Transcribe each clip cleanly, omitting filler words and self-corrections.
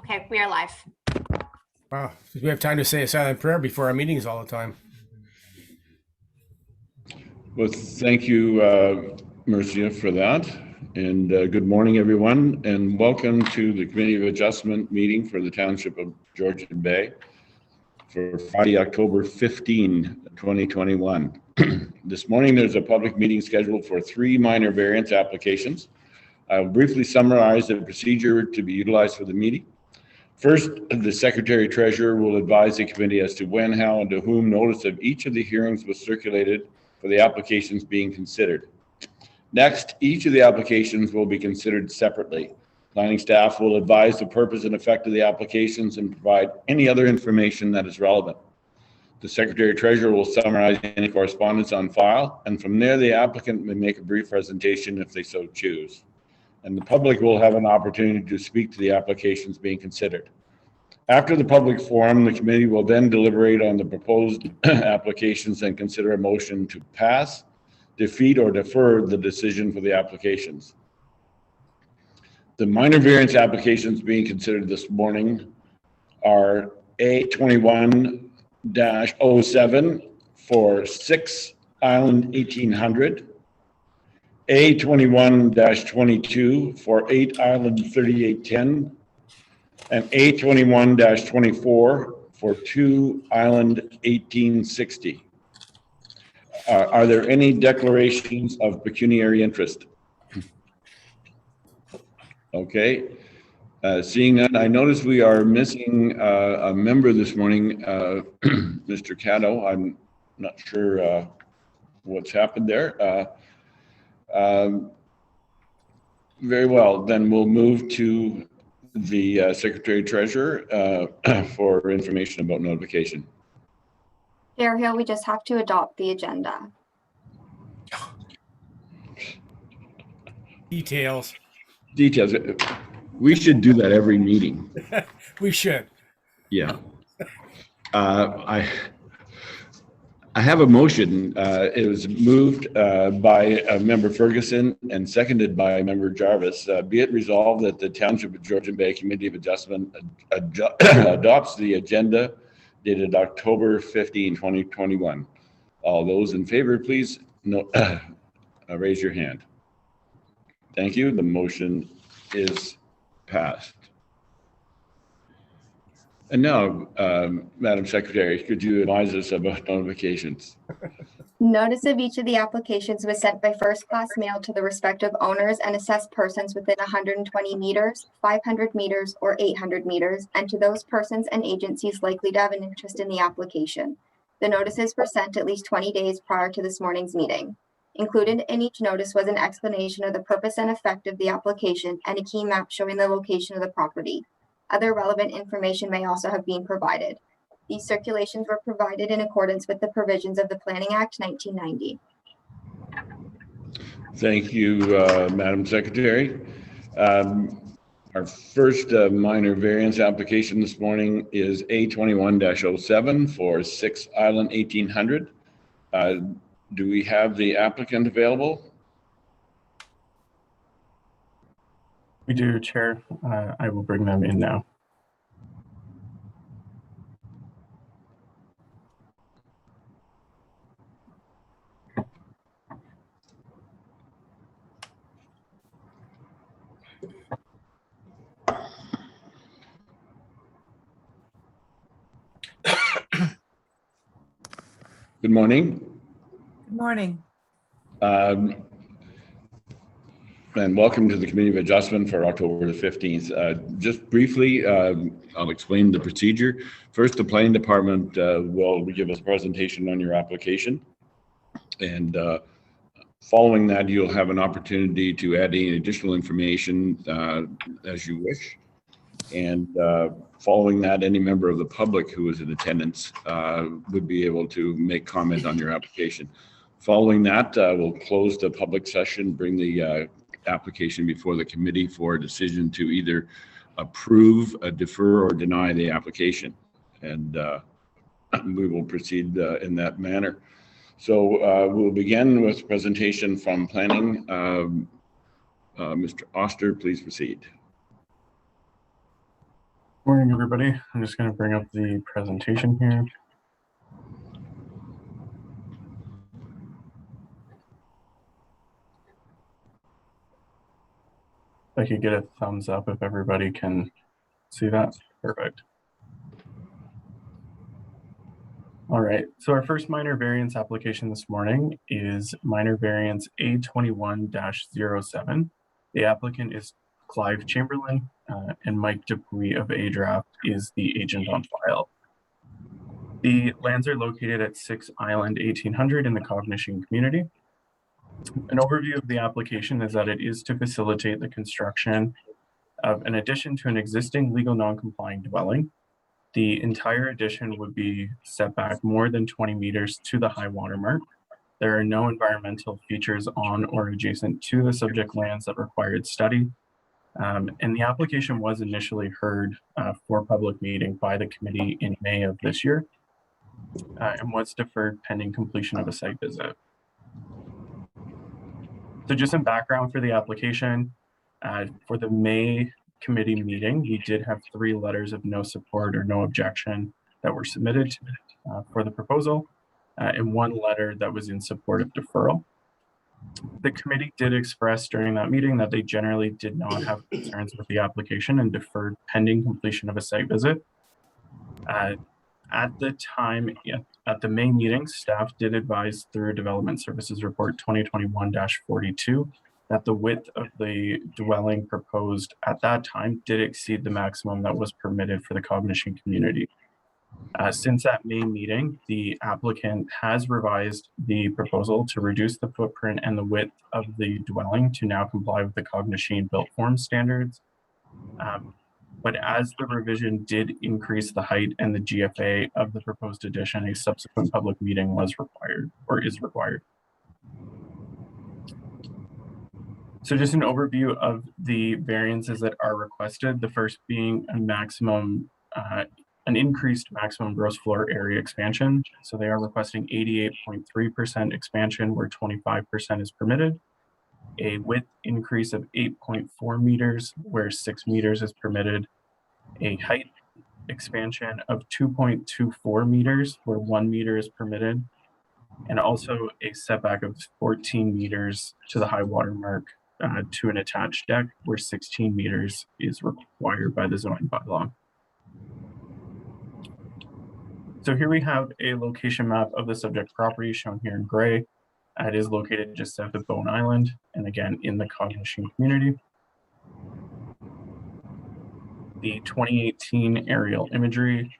Okay, we are live. Wow, we have time to say a silent prayer before our meetings all the time. Well, thank you, Marcia, for that. And good morning, everyone, and welcome to the Committee of Adjustment meeting for the Township of Georgian Bay for Friday, October 15, 2021. This morning, there's a public meeting scheduled for 3 minor variance applications. I'll briefly summarize the procedure to be utilized for the meeting. First, the Secretary Treasurer will advise the committee as to when, how, and to whom notice of each of the hearings was circulated for the applications being considered. Next, each of the applications will be considered separately. Planning staff will advise the purpose and effect of the applications and provide any other information that is relevant. The Secretary Treasurer will summarize any correspondence on file, and from there, the applicant may make a brief presentation if they so choose. And the public will have an opportunity to speak to the applications being considered. After the public forum, the committee will then deliberate on the proposed applications and consider a motion to pass, defeat, or defer the decision for the applications. The minor variance applications being considered this morning are A21-07 for 6 Island 1800, A21-22 for 8 Island 3810, and A21-24 for 2 Island 1860. Are there any declarations of pecuniary interest? Okay. Seeing that, I notice we are missing a member this morning, Mr. Caddo. I'm not sure what's happened there. Very well, then we'll move to the Secretary Treasurer for information about notification. Chair Hill, we just have to adopt the agenda. Details. Details. We should do that every meeting. We should. Yeah. I have a motion. It was moved by Member Ferguson and seconded by Member Jarvis. Be it resolved that the Township of Georgian Bay Committee of Adjustment adopts the agenda dated October 15, 2021. All those in favor, please raise your hand. Thank you. The motion is passed. And now, Madam Secretary, could you advise us about notifications? Notice of each of the applications was sent by first-class mail to the respective owners and assessed persons within 120 meters, 500 meters, or 800 meters, and to those persons and agencies likely to have an interest in the application. The notices were sent at least 20 days prior to this morning's meeting. Included in each notice was an explanation of the purpose and effect of the application and a key map showing the location of the property. Other relevant information may also have been provided. These circulations were provided in accordance with the provisions of the Planning Act 1990. Thank you, Madam Secretary. Our first minor variance application this morning is A21-07 for 6 Island 1800. Do we have the applicant available? We do, Chair. I will bring them in now. Good morning. Good morning. And welcome to the Committee of Adjustment for October the 15th. Just briefly, I'll explain the procedure. First, the Planning Department will give us a presentation on your application. And following that, you'll have an opportunity to add any additional information as you wish. And following that, any member of the public who is in attendance would be able to make comment on your application. Following that, we'll close the public session, bring the application before the committee for a decision to either approve, defer, or deny the application. And we will proceed in that manner. So we'll begin with presentation from planning. Mr. Oster, please proceed. Morning, everybody. I'm just going to bring up the presentation here. If I could get a thumbs up if everybody can see that. Perfect. All right, so our first minor variance application this morning is minor variance A21-07. The applicant is Clive Chamberlain, and Mike Dupuy of A-Draft is the agent on file. The lands are located at 6 Island 1800 in the Cognition community. An overview of the application is that it is to facilitate the construction of an addition to an existing legal non-complying dwelling. The entire addition would be set back more than 20 meters to the high water mark. There are no environmental features on or adjacent to the subject lands that required study. And the application was initially heard for public meeting by the committee in May of this year and was deferred pending completion of a site visit. So just some background for the application. For the May committee meeting, we did have 3 letters of no support or no objection that were submitted for the proposal, and 1 letter that was in support of deferral. The committee did express during that meeting that they generally did not have concerns with the application and deferred pending completion of a site visit. At the time, at the May meeting, staff did advise through Development Services Report 2021-42 that the width of the dwelling proposed at that time did exceed the maximum that was permitted for the Cognition community. Since that May meeting, the applicant has revised the proposal to reduce the footprint and the width of the dwelling to now comply with the Cognition built form standards. But as the revision did increase the height and the GFA of the proposed addition, a subsequent public meeting was required or is required. So just an overview of the variances that are requested. The first being a maximum, an increased maximum gross floor area expansion. So they are requesting 88.3% expansion where 25% is permitted. A width increase of 8.4 meters where 6 meters is permitted. A height expansion of 2.24 meters where 1 meter is permitted. And also a setback of 14 meters to the high water mark to an attached deck where 16 meters is required by the zoning bylaw. So here we have a location map of the subject property shown here in gray. It is located just south of Bone Island and again in the Cognition community. The 2018 aerial imagery.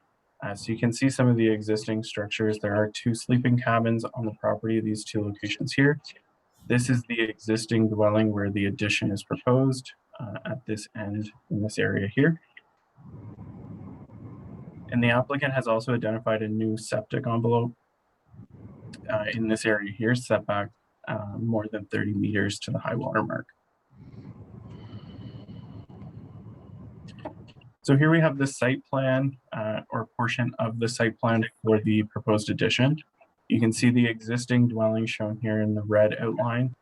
So you can see some of the existing structures. There are 2 sleeping cabins on the property, these 2 locations here. This is the existing dwelling where the addition is proposed at this end in this area here. And the applicant has also identified a new septic envelope in this area here, set back more than 30 meters to the high water mark. So here we have the site plan or portion of the site plan for the proposed addition. You can see the existing dwelling shown here in the red outline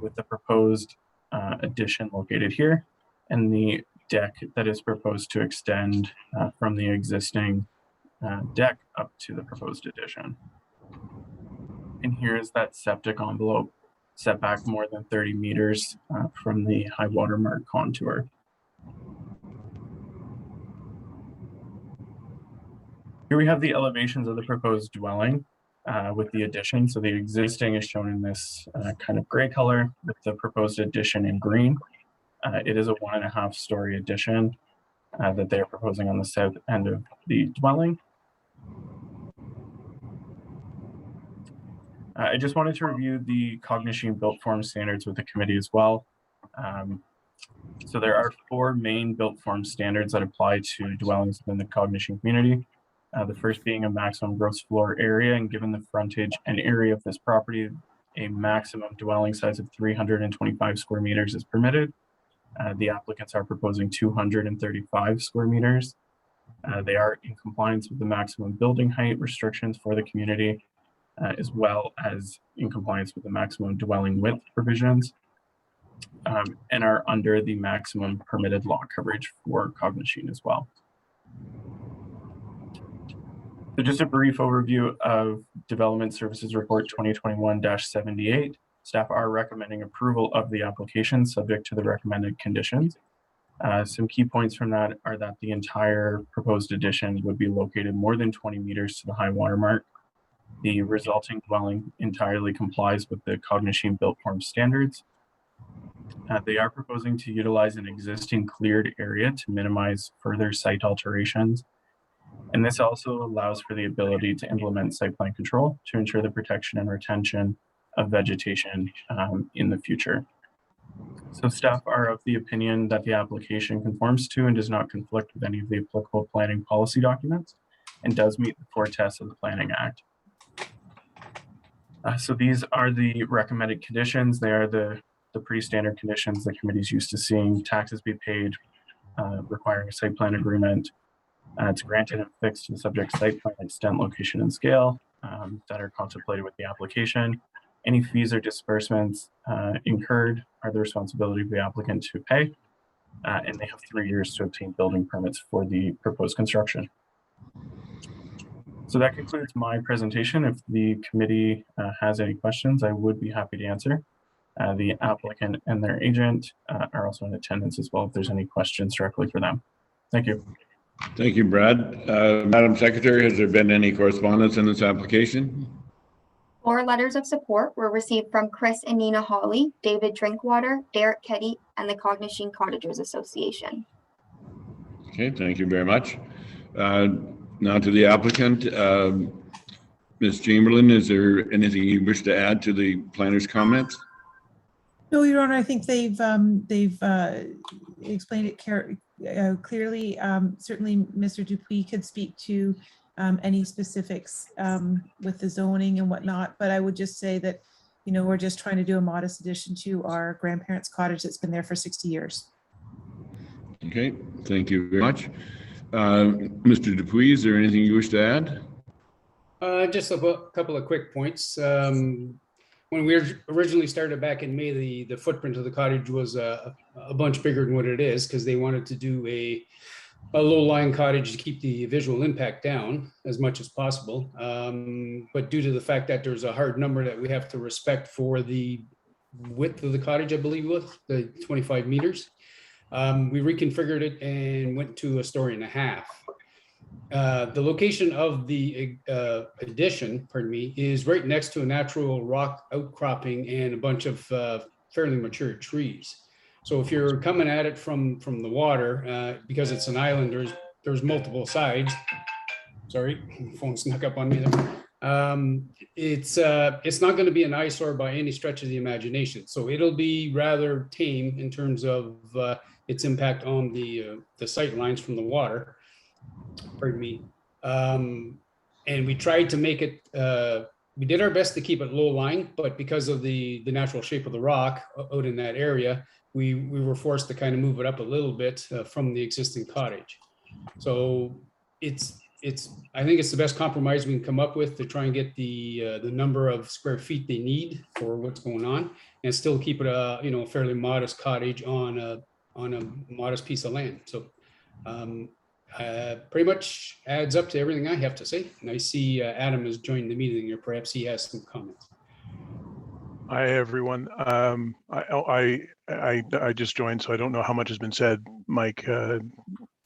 with the proposed addition located here and the deck that is proposed to extend from the existing deck up to the proposed addition. And here is that septic envelope set back more than 30 meters from the high water mark contour. Here we have the elevations of the proposed dwelling with the addition. So the existing is shown in this kind of gray color with the proposed addition in green. It is a 1.5 story addition that they are proposing on the south end of the dwelling. I just wanted to review the Cognition built form standards with the committee as well. So there are 4 main built form standards that apply to dwellings within the Cognition community. The first being a maximum gross floor area, and given the frontage and area of this property, a maximum dwelling size of 325 square meters is permitted. The applicants are proposing 235 square meters. They are in compliance with the maximum building height restrictions for the community, as well as in compliance with the maximum dwelling width provisions. and are under the maximum permitted lot coverage for Cogmachine as well. So just a brief overview of Development Services Report 2021-78. Staff are recommending approval of the application subject to the recommended conditions. Some key points from that are that the entire proposed addition would be located more than 20 meters to the high water mark. The resulting dwelling entirely complies with the Cogmachine built form standards. They are proposing to utilize an existing cleared area to minimize further site alterations. And this also allows for the ability to implement site plan control to ensure the protection and retention of vegetation in the future. So staff are of the opinion that the application conforms to and does not conflict with any of the applicable planning policy documents and does meet the 4 tests of the Planning Act. So these are the recommended conditions. They are the pretty standard conditions the committee is used to seeing. Taxes be paid, requiring a site plan agreement. It's granted and fixed to the subject site plan extent, location, and scale that are contemplated with the application. Any fees or disbursements incurred are the responsibility of the applicant to pay, and they have 3 years to obtain building permits for the proposed construction. So that concludes my presentation. If the committee has any questions, I would be happy to answer. The applicant and their agent are also in attendance as well if there's any questions directly for them. Thank you. Thank you, Brad. Madam Secretary, has there been any correspondence in this application? 4 letters of support were received from Chris and Nina Hawley, David Drinkwater, Derek Keddy, and the Cogmachine Cottagers Association. Okay, thank you very much. Now to the applicant. Ms. Chamberlain, is there anything you wish to add to the planner's comments? No, Your Honor, I think they've explained it clearly. Certainly, Mr. Dupuis could speak to any specifics with the zoning and whatnot, but I would just say that, you know, we're just trying to do a modest addition to our grandparents' cottage that's been there for 60 years. Okay, thank you very much. Mr. Dupuis, is there anything you wish to add? Just a couple of quick points. When we originally started back in May, the footprint of the cottage was a bunch bigger than what it is because they wanted to do a low-lying cottage to keep the visual impact down as much as possible. But due to the fact that there's a hard number that we have to respect for the width of the cottage, I believe was the 25 meters, we reconfigured it and went to 1.5 stories. The location of the addition, pardon me, is right next to a natural rock outcropping and a bunch of fairly mature trees. So if you're coming at it from the water, because it's an island, there's multiple sides. Sorry, phone snuck up on me there. It's not going to be an eyesore by any stretch of the imagination. So it'll be rather tame in terms of its impact on the sight lines from the water. Pardon me. And we tried to make it, we did our best to keep it low lying, but because of the natural shape of the rock out in that area, we were forced to kind of move it up a little bit from the existing cottage. So I think it's the best compromise we can come up with to try and get the number of square feet they need for what's going on, and still keep it a fairly modest cottage on a modest piece of land. So pretty much adds up to everything I have to say. And I see Adam has joined the meeting here. Perhaps he has some comments. Hi, everyone. I just joined, so I don't know how much has been said. Mike, have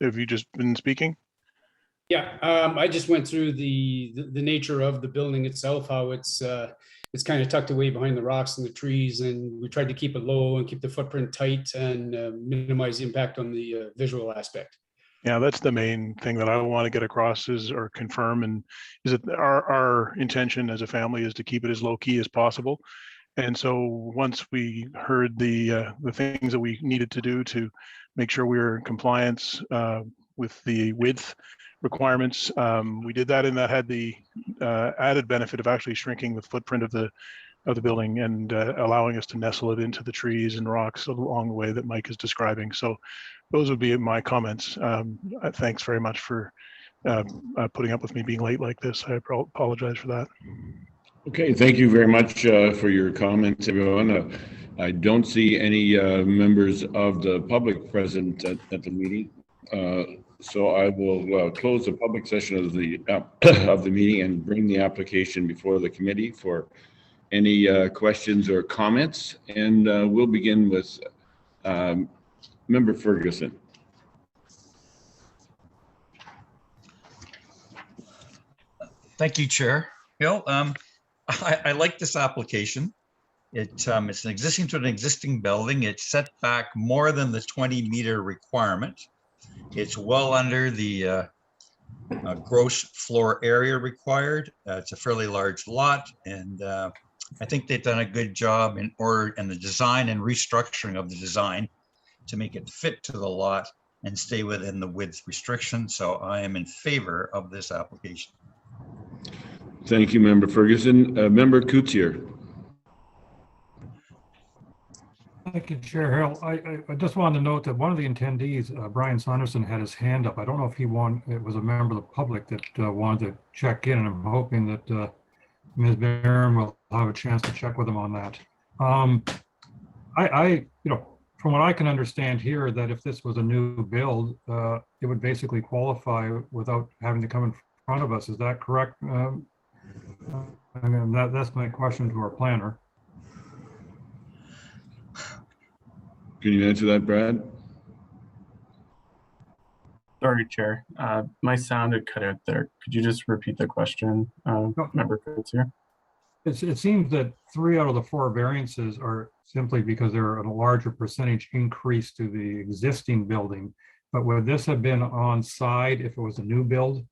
you just been speaking? Yeah, I just went through the nature of the building itself, how it's kind of tucked away behind the rocks and the trees, and we tried to keep it low and keep the footprint tight and minimize the impact on the visual aspect. Yeah, that's the main thing that I want to get across or confirm, and is that our intention as a family is to keep it as low key as possible. And so once we heard the things that we needed to do to make sure we were in compliance with the width requirements, we did that, and that had the added benefit of actually shrinking the footprint of the building and allowing us to nestle it into the trees and rocks along the way that Mike is describing. So those would be my comments. Thanks very much for putting up with me being late like this. I apologize for that. Okay, thank you very much for your comments, everyone. I don't see any members of the public present at the meeting. So I will close the public session of the of the meeting and bring the application before the committee for any questions or comments. And we'll begin with Member Ferguson. Thank you, Chair. Bill, I like this application. It's an existing building. It's set back more than the 20-meter requirement. It's well under the gross floor area required. It's a fairly large lot, and I think they've done a good job in the design and restructuring of the design to make it fit to the lot and stay within the width restriction. So I am in favor of this application. Thank you, Member Ferguson. Member Coutier. Thank you, Chair Hill. I just wanted to note that one of the attendees, Brian Saunderson, had his hand up. I don't know if it was a member of the public that wanted to check in, and I'm hoping that Ms. Barron will have a chance to check with him on that. From what I can understand here, that if this was a new build, it would basically qualify without having to come in front of us. Is that correct? I mean, that's my question to our planner. Can you answer that, Brad? Sorry, Chair. My sound had cut out there. Could you just repeat the question, Member Coates here? It seems that 3 out of the 4 variances are simply because they're a larger percentage increase to the existing building. But would this have been on side if it was a new build?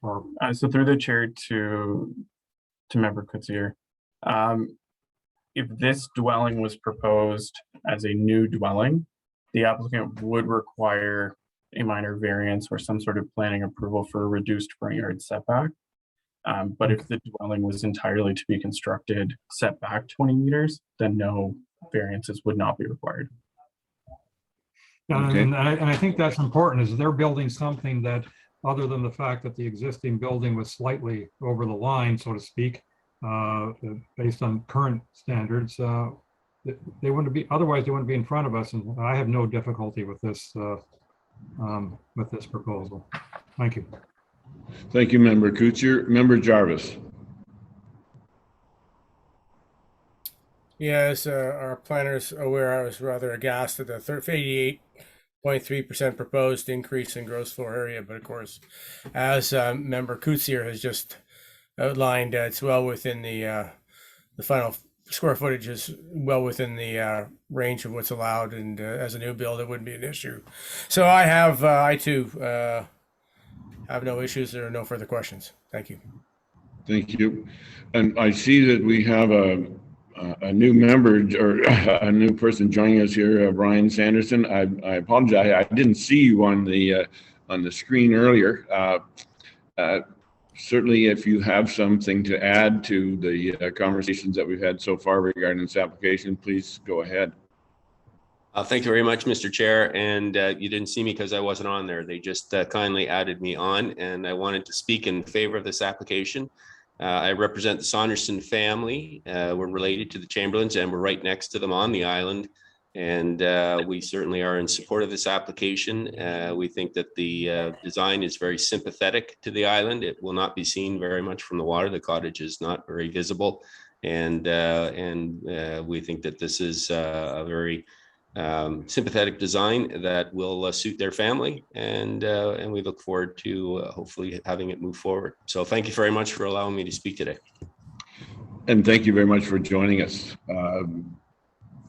Or So through the chair to Member Coates here, if this dwelling was proposed as a new dwelling, the applicant would require a minor variance or some sort of planning approval for a reduced front yard setback. But if the dwelling was entirely to be constructed set back 20 meters, then no variances would not be required. Okay. And I think that's important, is they're building something that, other than the fact that the existing building was slightly over the line, so to speak, based on current standards, they wouldn't be, otherwise they wouldn't be in front of us. And I have no difficulty with this proposal. Thank you. Thank you, Member Coutier. Member Jarvis. Yeah, as our planners aware, I was rather aghast at the 88.3% proposed increase in gross floor area. But of course, as Member Coutier has just outlined, it's well within the final square footage is well within the range of what's allowed, and as a new build, it wouldn't be an issue. So I too have no issues. There are no further questions. Thank you. Thank you. And I see that we have a new member or a new person joining us here, Brian Sanderson. I apologize. I didn't see you on the screen earlier. Certainly, if you have something to add to the conversations that we've had so far regarding this application, please go ahead. Thank you very much, Mr. Chair. And you didn't see me because I wasn't on there. They just kindly added me on, and I wanted to speak in favor of this application. I represent the Saunderson family. We're related to the Chamberlains, and we're right next to them on the island. And we certainly are in support of this application. We think that the design is very sympathetic to the island. It will not be seen very much from the water. The cottage is not very visible. And we think that this is a very sympathetic design that will suit their family, and we look forward to hopefully having it move forward. So thank you very much for allowing me to speak today. And thank you very much for joining us.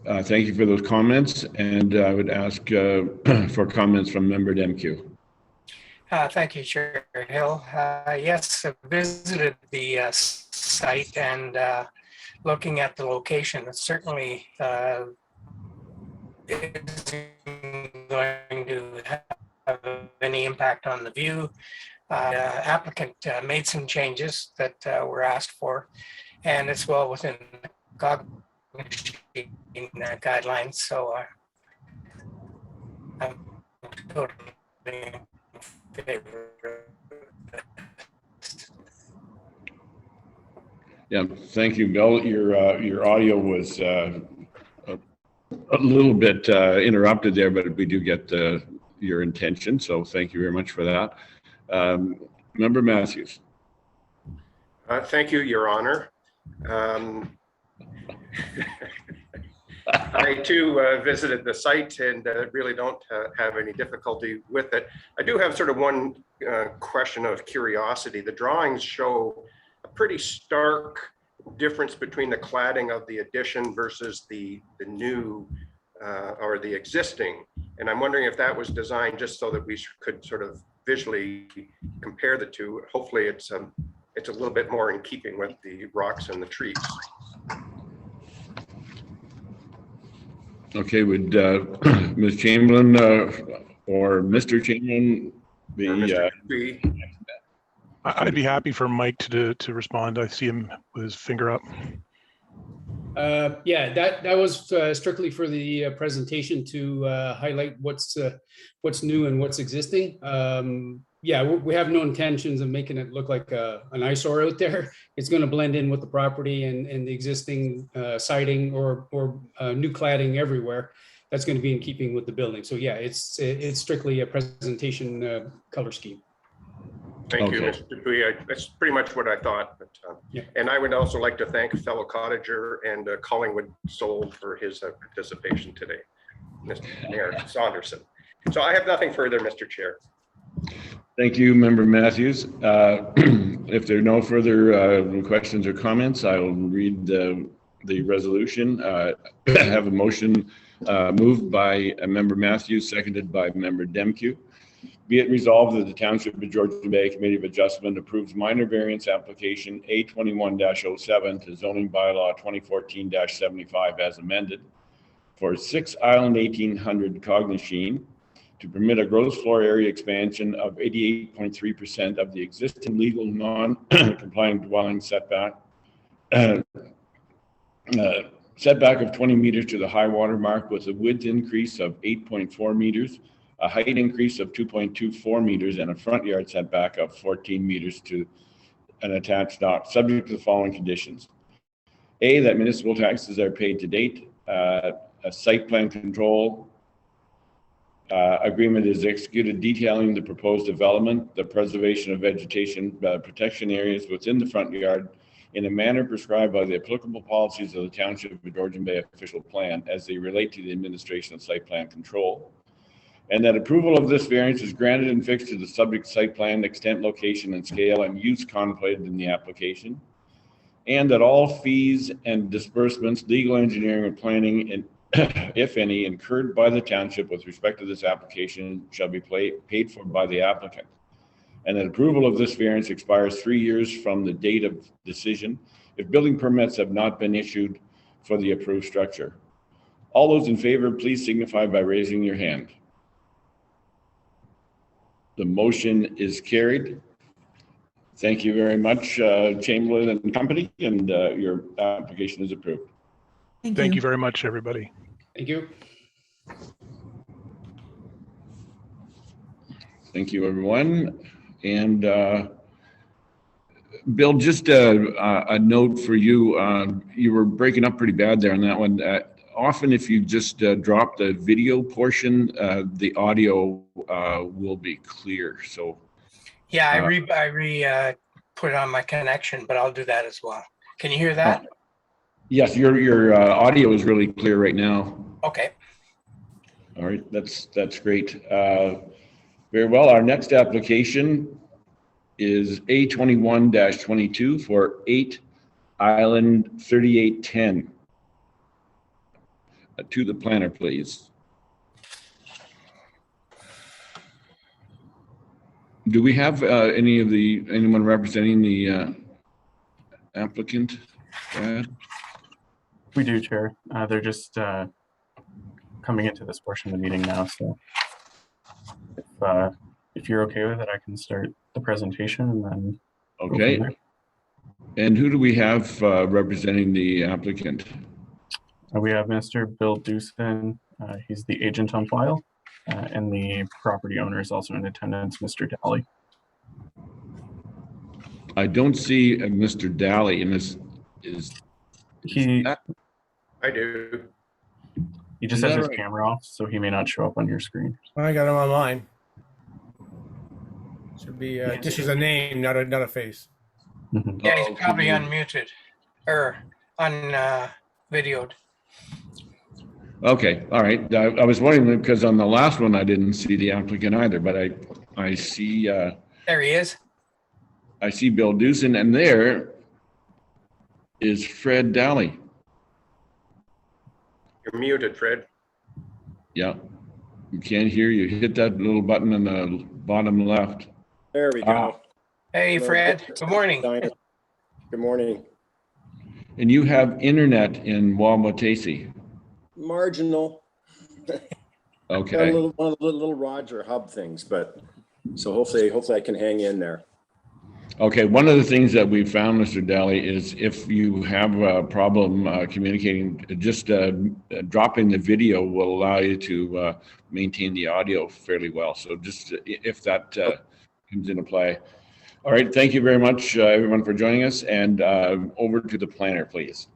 Thank you for those comments, and I would ask for comments from Member Demkew. Thank you, Chair Hill. Yes, I visited the site, and looking at the location, it's certainly isn't going to have any impact on the view. Applicant made some changes that were asked for, and it's well within the guidelines. So I'm totally in favor of this. Yeah, thank you, Bill. Your audio was little bit interrupted there, but we do get your intention. So thank you very much for that. Member Matthews. Thank you, Your Honor. I too visited the site and really don't have any difficulty with it. I do have sort of one question of curiosity. The drawings show a pretty stark difference between the cladding of the addition versus the new or the existing. And I'm wondering if that was designed just so that we could sort of visually compare the two. Hopefully it's a little bit more in keeping with the rocks and the trees. Okay, would Ms. Chamberlain or Mr. Chamberlain be? I'd be happy for Mike to respond. I see him with his finger up. Yeah, that was strictly for the presentation to highlight what's new and what's existing. Yeah, we have no intentions of making it look like an eyesore out there. It's going to blend in with the property and the existing siding or new cladding everywhere. That's going to be in keeping with the building. So yeah, it's strictly a presentation color scheme. Thank you, Mr. Dupuy. That's pretty much what I thought. But, yeah. And I would also like to thank fellow cottager and Collingwood Soul for his participation today, Mr. Mayor Saunderson. So I have nothing further, Mr. Chair. Thank you, Member Matthews. If there are no further questions or comments, I will read the resolution. I have a motion moved by Member Matthews, seconded by Member Demkew. Be it resolved that the Township of Georgian Bay Committee of Adjustment approves minor variance application A21-07 to zoning bylaw 2014-75 as amended for 6 Island 1800 Cognizine to permit a gross floor area expansion of 88.3% of the existing legal non-compliant dwelling setback setback of 20 meters to the high water mark with a width increase of 8.4 meters, a height increase of 2.24 meters, and a front yard setback of 14 meters to an attached dock, subject to the following conditions. A, that municipal taxes are paid to date. A site plan control agreement is executed detailing the proposed development, the preservation of vegetation protection areas within the front yard in a manner prescribed by the applicable policies of the Township of Georgian Bay official plan as they relate to the administration of site plan control. And that approval of this variance is granted and fixed to the subject site plan, extent, location, and scale and use contemplated in the application. And that all fees and disbursements, legal engineering and planning, and if any, incurred by the township with respect to this application shall be paid for by the applicant. And that approval of this variance expires 3 years from the date of decision if building permits have not been issued for the approved structure. All those in favor, please signify by raising your hand. The motion is carried. Thank you very much, Chamberlain and company, and your application is approved. Thank you very much, everybody. Thank you. Thank you, everyone. And Bill, just a note for you. You were breaking up pretty bad there on that one. Often if you just drop the video portion, the audio will be clear. So yeah, I put it on my connection, but I'll do that as well. Can you hear that? Yes, your audio is really clear right now. Okay. All right, that's great. Very well. Our next application is A21-22 for 8 Island 3810. To the planner, please. Do we have anyone representing the applicant? We do, Chair. They're just coming into this portion of the meeting now. So if you're okay with it, I can start the presentation and then. Okay. And who do we have representing the applicant? We have Mr. Bill Dewson. He's the agent on file, and the property owner is also in attendance, Mr. Daly. I don't see Mr. Daly in this. He? I do. He just Is has that his right? camera off, so he may not show up on your screen. I got him on mine. Should be, this is a name, not a face. Mhm. Yeah, he's Oh, probably could unmuted or videoed. Okay, all right. I was wondering because on the last one, I didn't see the applicant either, but I see, There he is. I see Bill Dewson, and there is Fred Daly. You're muted, Fred. Yeah, you can't hear you. Hit that little button in the bottom left. There we go. Hey, Hello, Fred. Good morning. Dinah. Good morning. And you have internet in Wamwatesi. Marginal. Got a Okay, little one of the little Roger hub things, but so hopefully I can hang in there. okay. One of the things that we found, Mr. Daly, is if you have a problem communicating, just dropping the video will allow you to maintain the audio fairly well. So just if that comes into play. All right, thank you very much, everyone, for joining us, and over to the planner, please.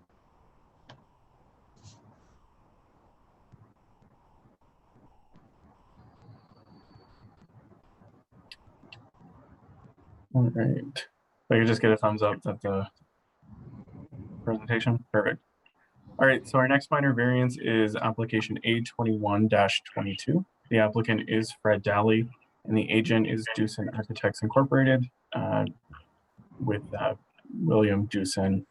All right. So you just get a thumbs up that the presentation. Perfect. All right. So our next minor variance is application A21-22. The applicant is Fred Daly, and the agent is Dewson Architects Incorporated with William Dewson.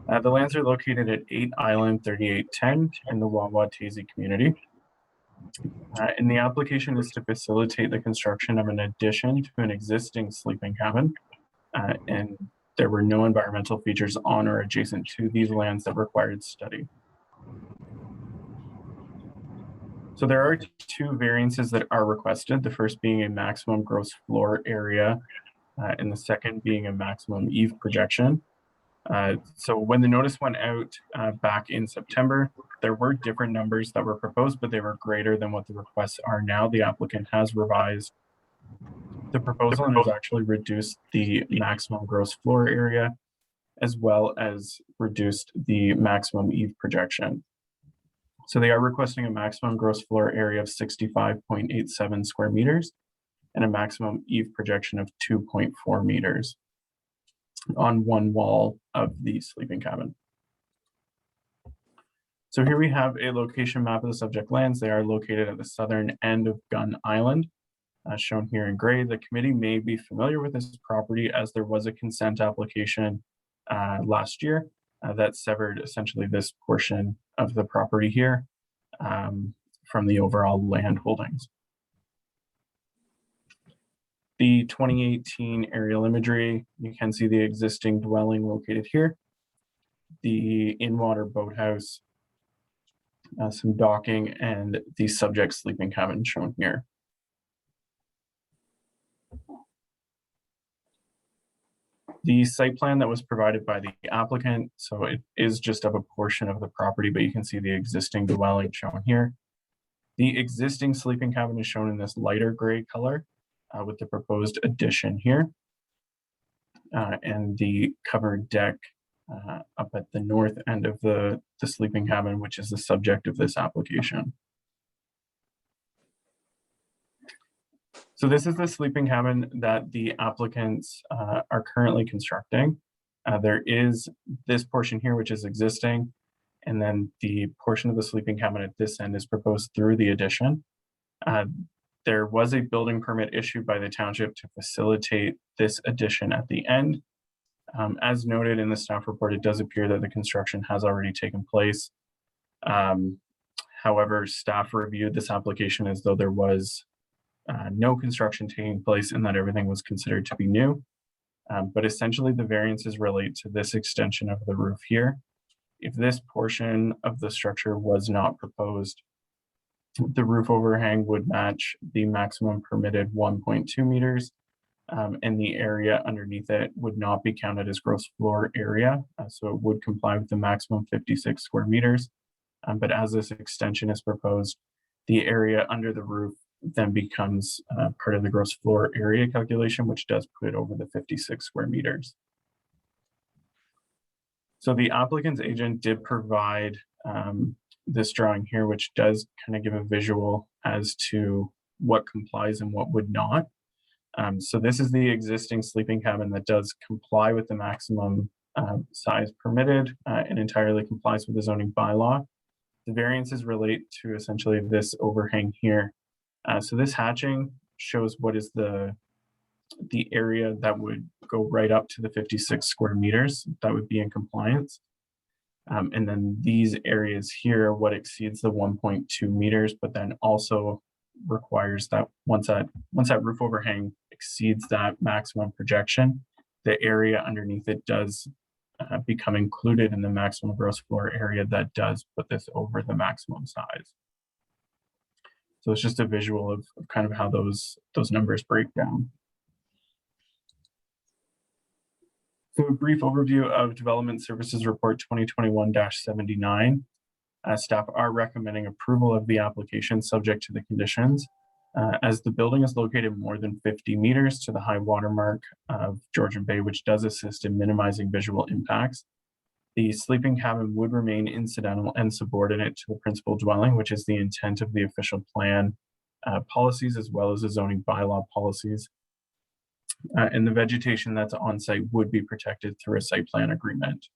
The lands are located at 8 Island 3810 in the Wawatezi community. And the application is to facilitate the construction of an addition to an existing sleeping cabin. And there were no environmental features on or adjacent to these lands that required study. So there are two variances that are requested, the first being a maximum gross floor area, and the second being a maximum eave projection. So when the notice went out back in September, there were different numbers that were proposed, but they were greater than what the requests are now. The applicant has revised the proposal and has actually reduced the maximum gross floor area, as well as reduced the maximum eave projection. So they are requesting a maximum gross floor area of 65.87 square meters and a maximum eave projection of 2.4 meters on one wall of the sleeping cabin. So here we have a location map of the subject lands. They are located at the southern end of Gun Island, shown here in gray. The committee may be familiar with this property as there was a consent application last year that severed essentially this portion of the property here from the overall land holdings. The 2018 aerial imagery, you can see the existing dwelling located here, the in-water boathouse, some docking, and the subject sleeping cabin shown here. The site plan that was provided by the applicant, so it is just of a portion of the property, but you can see the existing dwelling shown here. The existing sleeping cabin is shown in this lighter gray color with the proposed addition here. And the covered deck up at the north end of the sleeping cabin, which is the subject of this application. So this is the sleeping cabin that the applicants are currently constructing. There is this portion here, which is existing, and then the portion of the sleeping cabin at this end is proposed through the addition. There was a building permit issued by the township to facilitate this addition at the end. As noted in the staff report, it does appear that the construction has already taken place. However, staff reviewed this application as though there was no construction taking place and that everything was considered to be new. But essentially the variances relate to this extension of the roof here. If this portion of the structure was not proposed, the roof overhang would match the maximum permitted 1.2 meters, and the area underneath it would not be counted as gross floor area, so it would comply with the maximum 56 square meters. But as this extension is proposed, the area under the roof then becomes part of the gross floor area calculation, which does put it over the 56 square meters. So the applicant's agent did provide this drawing here, which does kind of give a visual as to what complies and what would not. So this is the existing sleeping cabin that does comply with the maximum size permitted and entirely complies with the zoning bylaw. The variances relate to essentially this overhang here. So this hatching shows what is the area that would go right up to the 56 square meters that would be in compliance. And then these areas here, what exceeds the 1.2 meters, but then also requires that once that roof overhang exceeds that maximum projection, the area underneath it does become included in the maximum gross floor area that does put this over the maximum size. So it's just a visual of kind of how those numbers break down. So a brief overview of Development Services Report 2021-79. Staff are recommending approval of the application subject to the conditions. As the building is located more than 50 meters to the high water mark of Georgian Bay, which does assist in minimizing visual impacts. The sleeping cabin would remain incidental and subordinate to the principal dwelling, which is the intent of the official plan policies as well as the zoning bylaw policies. And the vegetation that's on site would be protected through a site plan agreement.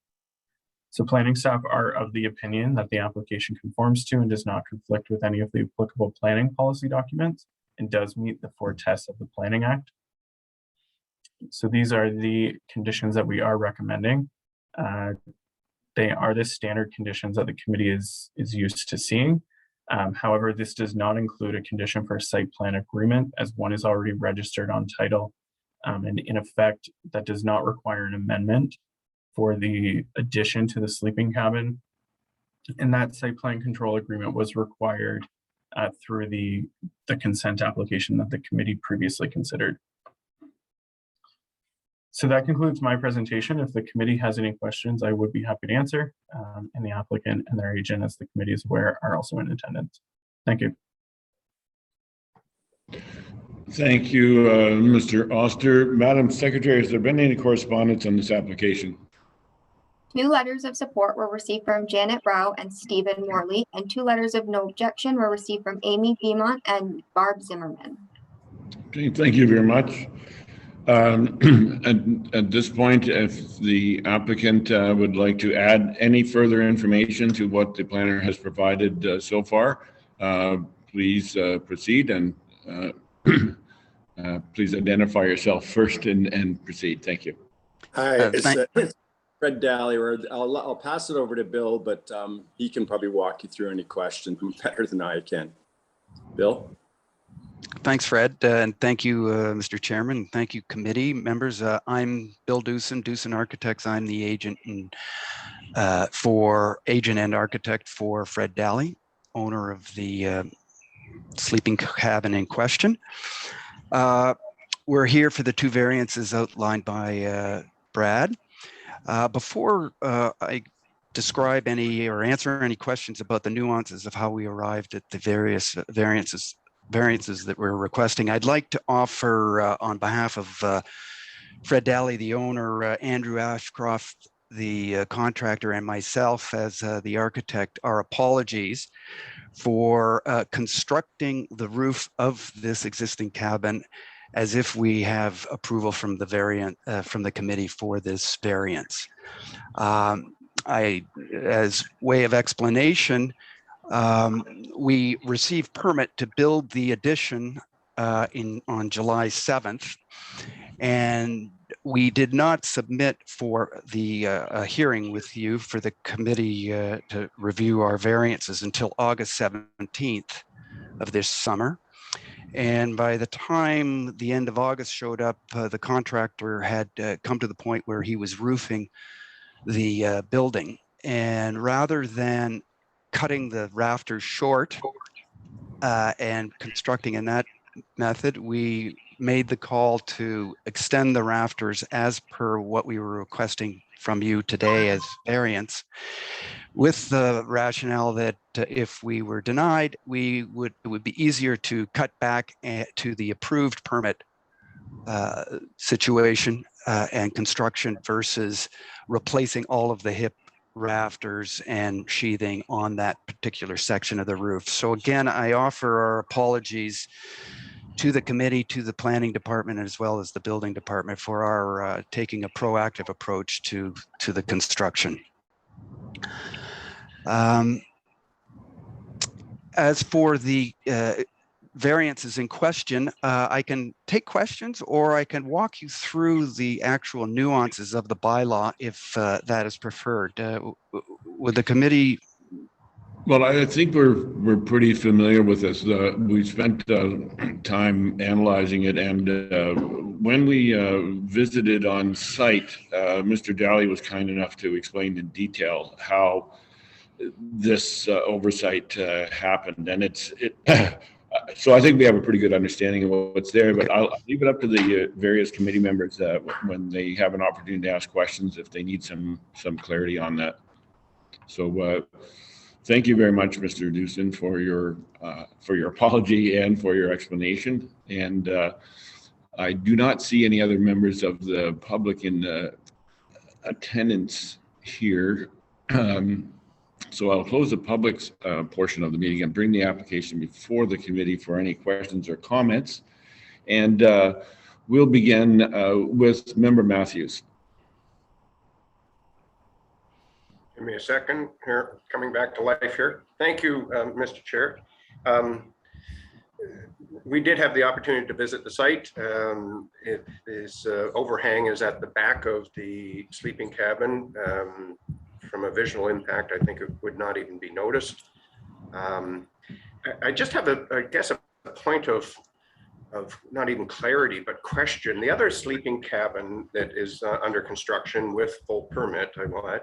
So planning staff are of the opinion that the application conforms to and does not conflict with any of the applicable planning policy documents and does meet the 4 tests of the Planning Act. So these are the conditions that we are recommending. They are the standard conditions that the committee is used to seeing. However, this does not include a condition for a site plan agreement, as one is already registered on title. And in effect, that does not require an amendment for the addition to the sleeping cabin. And that site plan control agreement was required through the consent application that the committee previously considered. So that concludes my presentation. If the committee has any questions, I would be happy to answer. And the applicant and their agent, as the committee is aware, are also in attendance. Thank you. Thank you, Mr. Oster. Madam Secretary, has there been any correspondence on this application? 2 letters of support were received from Janet Rao and Stephen Morley, and 2 letters of no objection were received from Amy Beaumont and Barb Zimmerman. Okay, thank you very much. At this point, if the applicant would like to add any further information to what the planner has provided so far, please proceed and please identify yourself first and proceed. Thank you. Hi, it's Fred Daly. I'll pass it over to Bill, but he can probably walk you through any questions better than I can. Bill? Thanks, Fred, and thank you, Mr. Chairman. Thank you, committee members. I'm Bill Doosan Architects. I'm the agent and architect for Fred Daly, owner of the sleeping cabin in question. We're here for the 2 variances outlined by Brad. Before I describe any or answer any questions about the nuances of how we arrived at the various variances that we're requesting, I'd like to offer on behalf of Fred Daly, the owner, Andrew Ashcroft, the contractor, and myself as the architect, our apologies for constructing the roof of this existing cabin as if we have approval from the from the committee for this variance. As way of explanation, we received permit to build the addition on July 7th, and we did not submit for the hearing with you for the committee to review our variances until August 17th of this summer. And by the time the end of August showed up, the contractor had come to the point where he was roofing the building. And rather than cutting the rafters short and constructing in that method, we made the call to extend the rafters as per what we were requesting from you today as variance, with the rationale that if we were denied, it would be easier to cut back to the approved permit situation and construction versus replacing all of the hip rafters and sheathing on that particular section of the roof. So again, I offer our apologies to the committee, to the planning department, as well as the building department for our taking a proactive approach to the construction. As for the variances in question, I can take questions or I can walk you through the actual nuances of the bylaw if that is preferred. Would the committee? Well, I think we're pretty familiar with this. We spent time analyzing it, and when we visited on site, Mr. Daly was kind enough to explain in detail how this oversight happened, and so I think we have a pretty good understanding of what's there. But I'll leave it up to the various committee members when they have an opportunity to ask questions if they need some clarity on that. So. Thank you very much, Mr. Dewson, for your apology and for your explanation. And I do not see any other members of the public in attendance here. So I'll close the public's portion of the meeting and bring the application before the committee for any questions or comments. And we'll begin with Member Matthews. Give me a second here, coming back to life here. Thank you, Mr. Chair. We did have the opportunity to visit the site. It is overhang is at the back of the sleeping cabin. From a visual impact, I think it would not even be noticed. I just have I guess a point of not even clarity, but question. The other sleeping cabin that is under construction with full permit, I will add,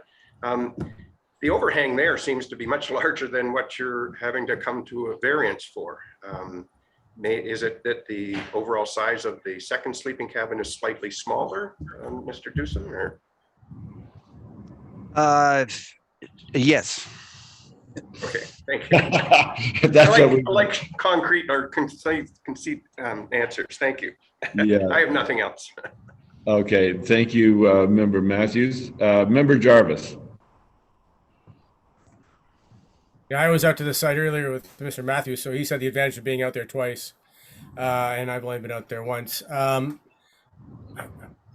the overhang there seems to be much larger than what you're having to come to a variance for. Is it that the overall size of the second sleeping cabin is slightly smaller, Mr. Dewson? Or? Yes. Okay, thank you. I like concrete or concise answers. Thank you. Yeah. I have nothing else. Okay, thank you, Member Matthews. Member Jarvis. Yeah, I was out to the site earlier with Mr. Matthews, so he said the advantage of being out there twice, and I've only been out there once. I'm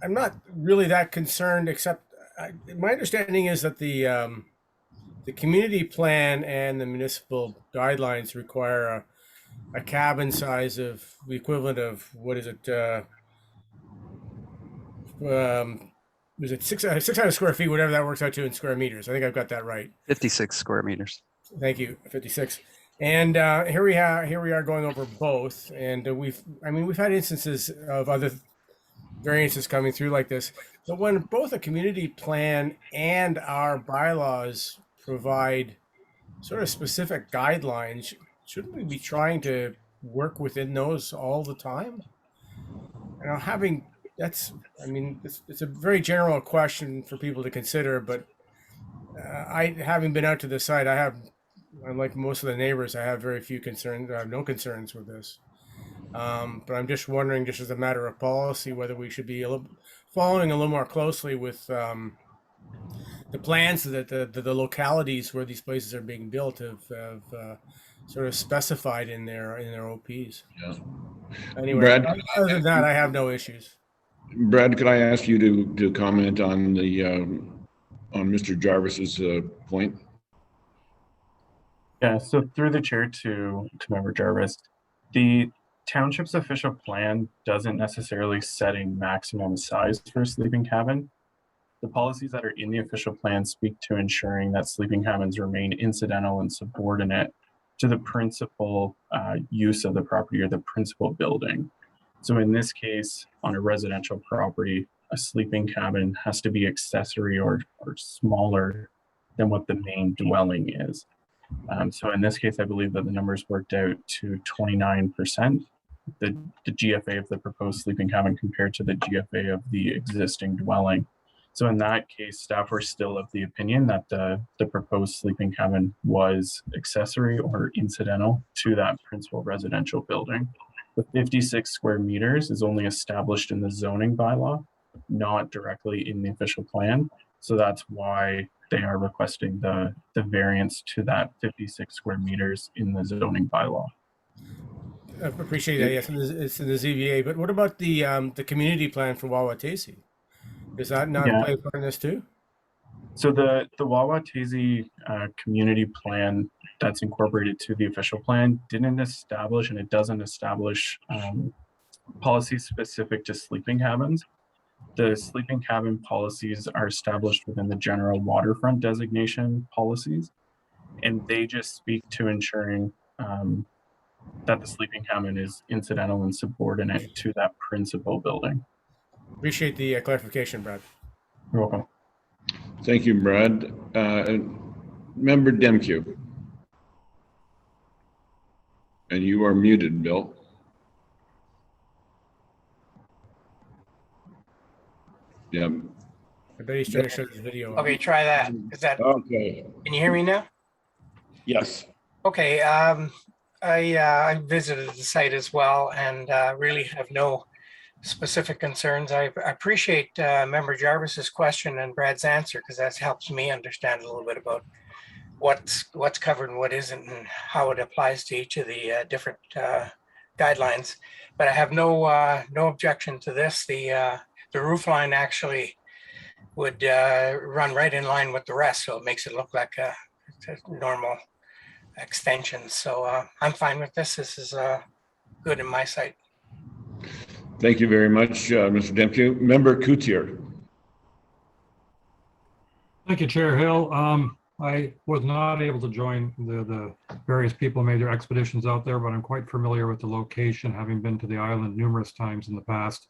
not really that concerned, except my understanding is that the community plan and the municipal guidelines require a cabin size of the equivalent of, what is it? Was it 600 square feet, whatever that works out to in square meters? I think I've got that right. 56 square meters. Thank you, 56. And here we are going over both, and we've had instances of other variances coming through like this. But when both a community plan and our bylaws provide sort of specific guidelines, shouldn't we be trying to work within those all the time? You know, it's a very general question for people to consider, but having been out to the site, unlike most of the neighbors, I have very few concerns. I have no concerns with this. But I'm just wondering, just as a matter of policy, whether we should be following a little more closely with the plans that the localities where these places are being built have sort of specified in their OPs. Yeah. Anyway, Brad, other than that, I have no issues. Brad, could I ask you to comment on on Mr. Jarvis's point? Yeah, so through the chair to Member Jarvis, the township's official plan doesn't necessarily set a maximum size for a sleeping cabin. The policies that are in the official plan speak to ensuring that sleeping cabins remain incidental and subordinate to the principal use of the property or the principal building. So in this case, on a residential property, a sleeping cabin has to be accessory or smaller than what the main dwelling is. So in this case, I believe that the numbers worked out to 29%, the GFA of the proposed sleeping cabin compared to the GFA of the existing dwelling. So in that case, staff were still of the opinion that the proposed sleeping cabin was accessory or incidental to that principal residential building. The 56 square meters is only established in the zoning bylaw, not directly in the official plan. So that's why they are requesting the variance to that 56 square meters in the zoning bylaw. I appreciate that. Yes, it's in the ZVA. But what about the community plan for Wawatesi? Is that not Yeah. play a part in this too? So the Wawatesi community plan that's incorporated to the official plan didn't establish, and it doesn't establish policies specific to sleeping cabins. The sleeping cabin policies are established within the general waterfront designation policies, and they just speak to ensuring that the sleeping cabin is incidental and subordinate to that principal building. Appreciate the clarification, Brad. You're welcome. Thank you, Brad. Member Demke. And you are muted, Bill. Yeah. I bet he's trying to show his video. Okay, try that. Is that Okay? Can you hear me now? Yes. Okay. I visited the site as well, and really have no specific concerns. I appreciate Member Jarvis's question and Brad's answer, because that helps me understand a little bit about what's covered and what isn't, and how it applies to each of the different guidelines. But I have no objection to this. The roof line actually would run right in line with the rest, so it makes it look like a normal extension. So I'm fine with this. This is good in my sight. Thank you very much, Mr. Demke. Member Coutier. Thank you, Chair Hill. I was not able to join the various people who made their expeditions out there, but I'm quite familiar with the location, having been to the island numerous times in the past.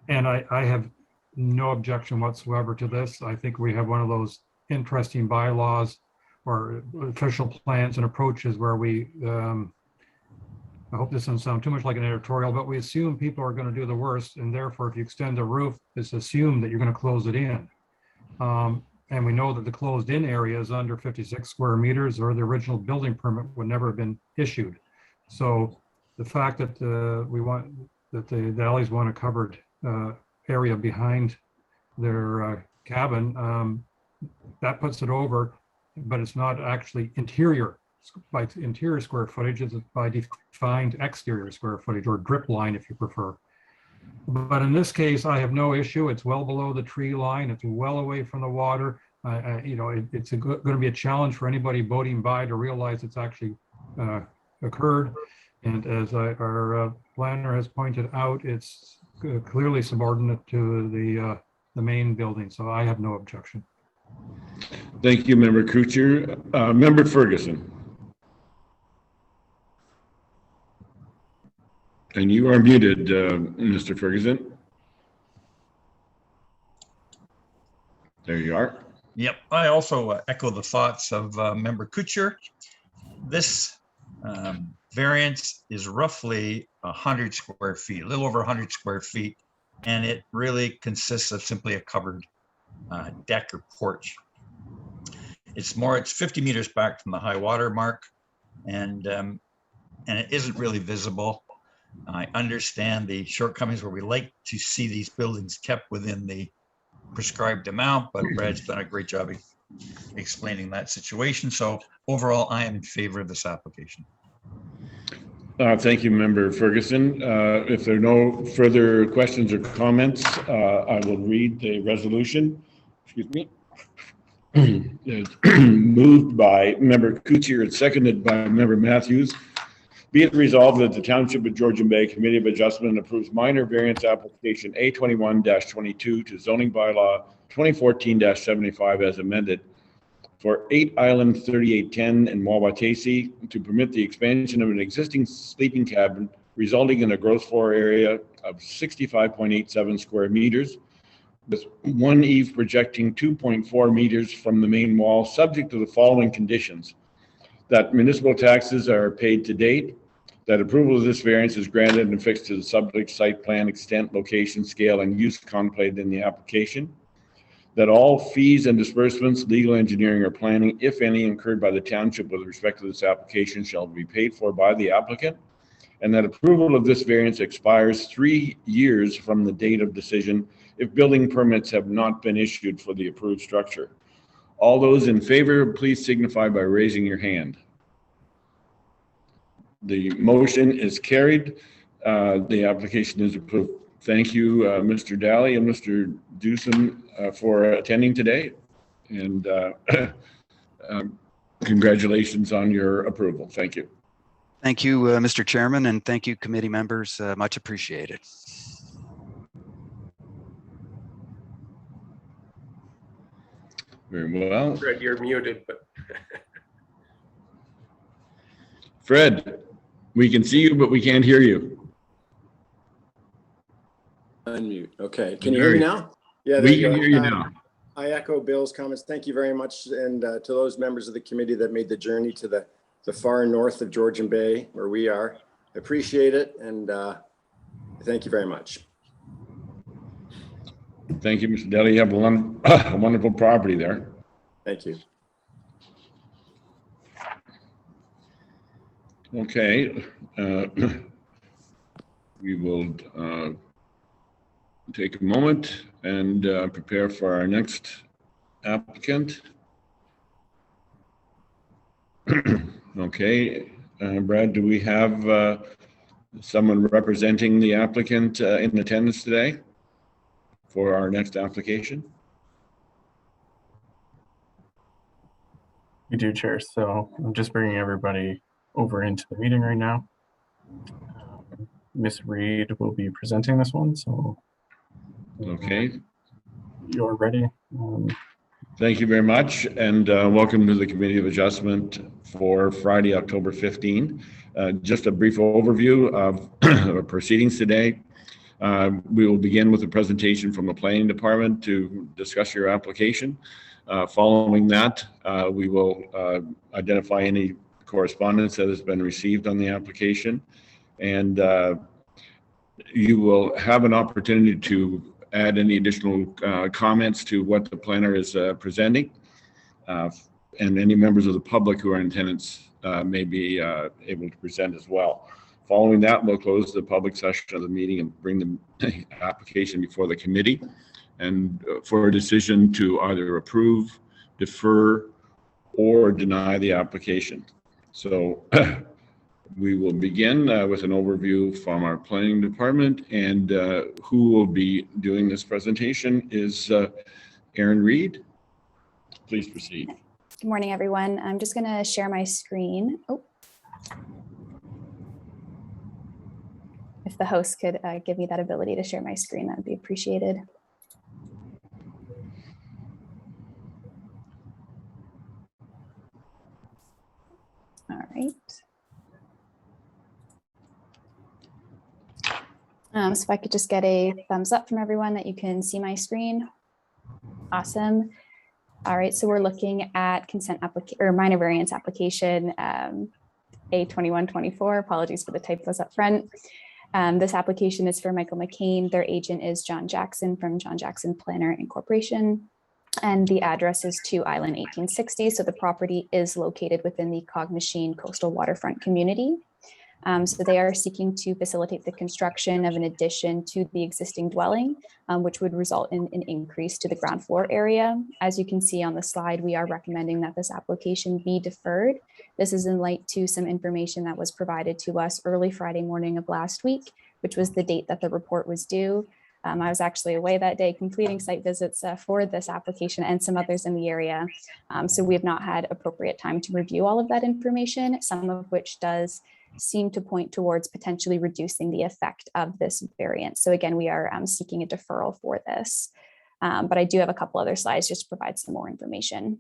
And I have no objection whatsoever to this. I think we have one of those interesting bylaws or official plans and approaches where we, I hope this doesn't sound too much like an editorial, but we assume people are going to do the worst, and therefore if you extend the roof, it's assumed that you're going to close it in. And we know that the closed in area is under 56 square meters, or the original building permit would never have been issued. So the fact that the Dallies want a covered area behind their cabin, that puts it over, but it's not actually interior by interior square footage, it's by defined exterior square footage, or drip line if you prefer. But in this case, I have no issue. It's well below the tree line. It's well away from the water. It's going to be a challenge for anybody boating by to realize it's actually occurred. And as our planner has pointed out, it's clearly subordinate to the main building. So I have no objection. Thank you, Member Coutier. Member Ferguson. And you are muted, Mr. Ferguson. There you are. Yep, I also echo the thoughts of Member Coutier. This variance is roughly 100 square feet, a little over 100 square feet, and it really consists of simply a covered deck or porch. It's 50 meters back from the high water mark, and it isn't really visible. I understand the shortcomings where we like to see these buildings kept within the prescribed amount, but Brad's done a great job explaining that situation. So overall, I am in favor of this application. Thank you, Member Ferguson. If there are no further questions or comments, I will read the resolution. Excuse me. It's moved by Member Coutier and seconded by Member Matthews. Be it resolved that the Township of Georgian Bay Committee of Adjustment approves minor variance application A21-22 to zoning bylaw 2014-75 as amended for 8 Island 3810 in Wawatesi to permit the expansion of an existing sleeping cabin resulting in a gross floor area of 65.87 square meters with one eave projecting 2.4 meters from the main wall, subject to the following conditions: that municipal taxes are paid to date, that approval of this variance is granted and fixed to the subject site plan extent, location, scale, and use contemplated in the application, that all fees and disbursements, legal, engineering, or planning, if any, incurred by the township with respect to this application shall be paid for by the applicant, and that approval of this variance expires 3 years from the date of decision if building permits have not been issued for the approved structure. All those in favor, please signify by raising your hand. The motion is carried. The application is approved. Thank you, Mr. Daly and Mr. Dewson, for attending today. And congratulations on your approval. Thank you. Thank you, Mr. Chairman, and thank you, committee members. Much appreciated. Very well. Fred, you're muted, but. Fred, we can see you, but we can't hear you. Unmute. Okay. Can you hear me now? Yeah, there We you can go. hear you now. I echo Bill's comments. Thank you very much. And to those members of the committee that made the journey to the far north of Georgian Bay, where we are, I appreciate it. And thank you very much. Thank you, Mr. Daly. You have a wonderful property there. Thank you. Okay. We will take a moment and prepare for our next applicant. Okay, Brad, do we have someone representing the applicant in attendance today for our next application? You do, Chair. So I'm just bringing everybody over into the meeting right now. Ms. Reed will be presenting this one. So okay, you're ready. Thank you very much, and welcome to the Committee of Adjustment for Friday, October 15. Just a brief overview of our proceedings today. We will begin with a presentation from the Planning Department to discuss your application. Following that, we will identify any correspondence that has been received on the application, and you will have an opportunity to add any additional comments to what the planner is presenting, and any members of the public who are in attendance may be able to present as well. Following that, we'll close the public session of the meeting and bring the application before the committee and for a decision to either approve, defer, or deny the application. So we will begin with an overview from our planning department, and who will be doing this presentation is Erin Reed. Please proceed. Good morning, everyone. I'm just going to share my screen. Oh. If the host could give me that ability to share my screen, that would be appreciated. All right. So if I could just get a thumbs up from everyone that you can see my screen. Awesome. All right, so we're looking at consent application or minor variance application A2124. Apologies for the typos up front. This application is for Michael McCain. Their agent is John Jackson from John Jackson Planner Incorporation. And the address is 2 Island 1860. So the property is located within the Cogmachine coastal waterfront community. So they are seeking to facilitate the construction of an addition to the existing dwelling, which would result in an increase to the ground floor area. As you can see on the slide, we are recommending that this application be deferred. This is in light to some information that was provided to us early Friday morning of last week, which was the date that the report was due. I was actually away that day completing site visits for this application and some others in the area. So we have not had appropriate time to review all of that information, some of which does seem to point towards potentially reducing the effect of this variance. So again, we are seeking a deferral for this, but I do have a couple other slides just to provide some more information.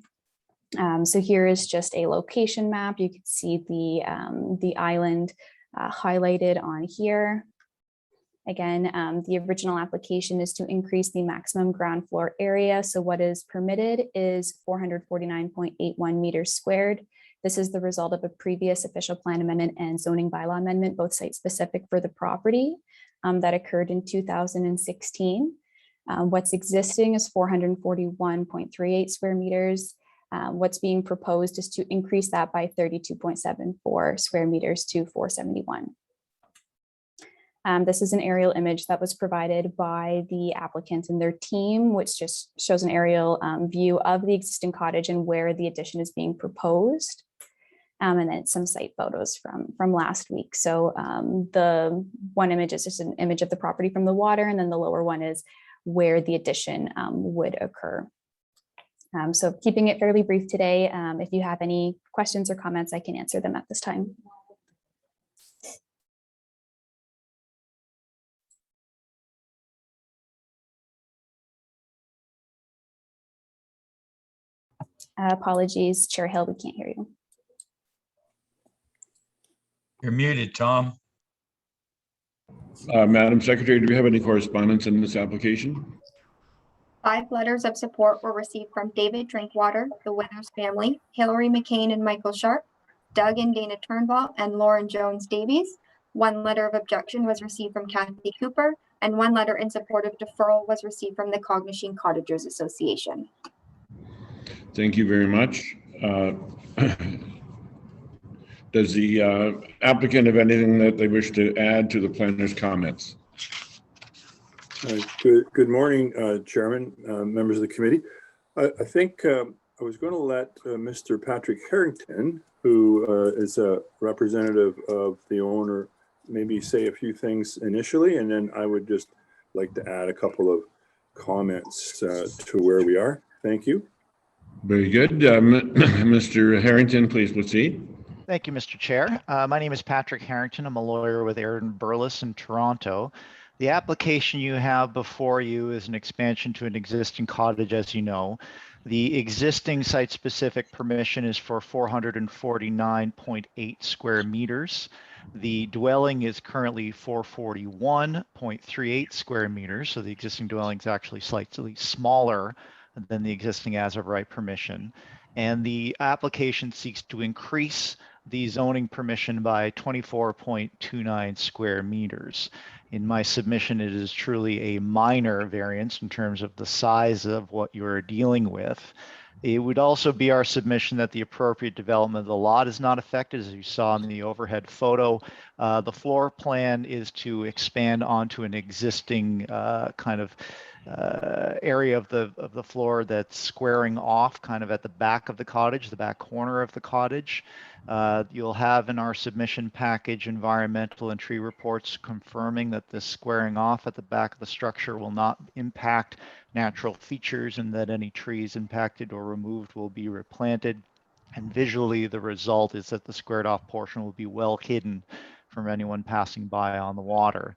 So here is just a location map. You can see the island highlighted on here. Again, the original application is to increase the maximum ground floor area. So what is permitted is 449.81 meters squared. This is the result of a previous official plan amendment and zoning bylaw amendment, both site specific for the property that occurred in 2016. What's existing is 441.38 square meters. What's being proposed is to increase that by 32.74 square meters to 471. This is an aerial image that was provided by the applicant and their team, which just shows an aerial view of the existing cottage and where the addition is being proposed. And then some site photos from last week. So the one image is just an image of the property from the water, and then the lower one is where the addition would occur. So keeping it fairly brief today. If you have any questions or comments, I can answer them at this time. Apologies, Chair Hill, we can't hear you. You're muted, Tom. Madam Secretary, do we have any correspondence in this application? 5 letters of support were received from David Drinkwater, the Withers family, Hillary McCain and Michael Sharp, Doug and Dana Turnbull, and Lauren Jones Davies. 1 letter of objection was received from Kathy Cooper, and 1 letter in support of deferral was received from the Cognishing Cottagers Association. Thank you very much. Does the applicant have anything that they wish to add to the planner's comments? Good morning, Chairman, members of the committee. I think I was going to let Mr. Patrick Harrington, who is a representative of the owner, maybe say a few things initially, and then I would just like to add a couple of comments to where we are. Thank you. Very good. Mr. Harrington, please proceed. Thank you, Mr. Chair. My name is Patrick Harrington. I'm a lawyer with Aaron Burles in Toronto. The application you have before you is an expansion to an existing cottage, as you know. The existing site-specific permission is for 449.8 square meters. The dwelling is currently 441.38 square meters, so the existing dwelling is actually slightly smaller than the existing as of right permission. And the application seeks to increase the zoning permission by 24.29 square meters. In my submission, it is truly a minor variance in terms of the size of what you're dealing with. It would also be our submission that the appropriate development of the lot is not affected, as you saw in the overhead photo. The floor plan is to expand onto an existing kind of area of the floor that's squaring off kind of at the back of the cottage, the back corner of the cottage. You'll have in our submission package environmental and tree reports confirming that this squaring off at the back of the structure will not impact natural features and that any trees impacted or removed will be replanted. And visually, the result is that the squared off portion will be well hidden from anyone passing by on the water.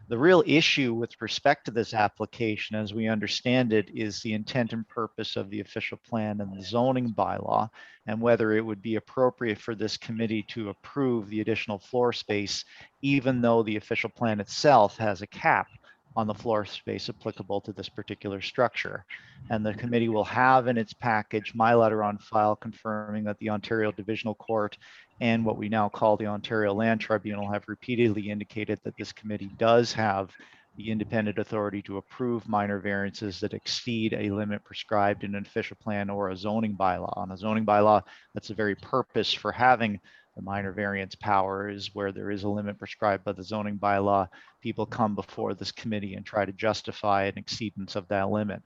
The real issue with respect to this application, as we understand it, is the intent and purpose of the official plan and the zoning bylaw, and whether it would be appropriate for this committee to approve the additional floor space, even though the official plan itself has a cap on the floor space applicable to this particular structure. And the committee will have in its package my letter on file confirming that the Ontario Divisional Court and what we now call the Ontario Land Tribunal have repeatedly indicated that this committee does have the independent authority to approve minor variances that exceed a limit prescribed in an official plan or a zoning bylaw. On a zoning bylaw, that's the very purpose for having the minor variance power, is where there is a limit prescribed by the zoning bylaw. People come before this committee and try to justify an exceedance of that limit.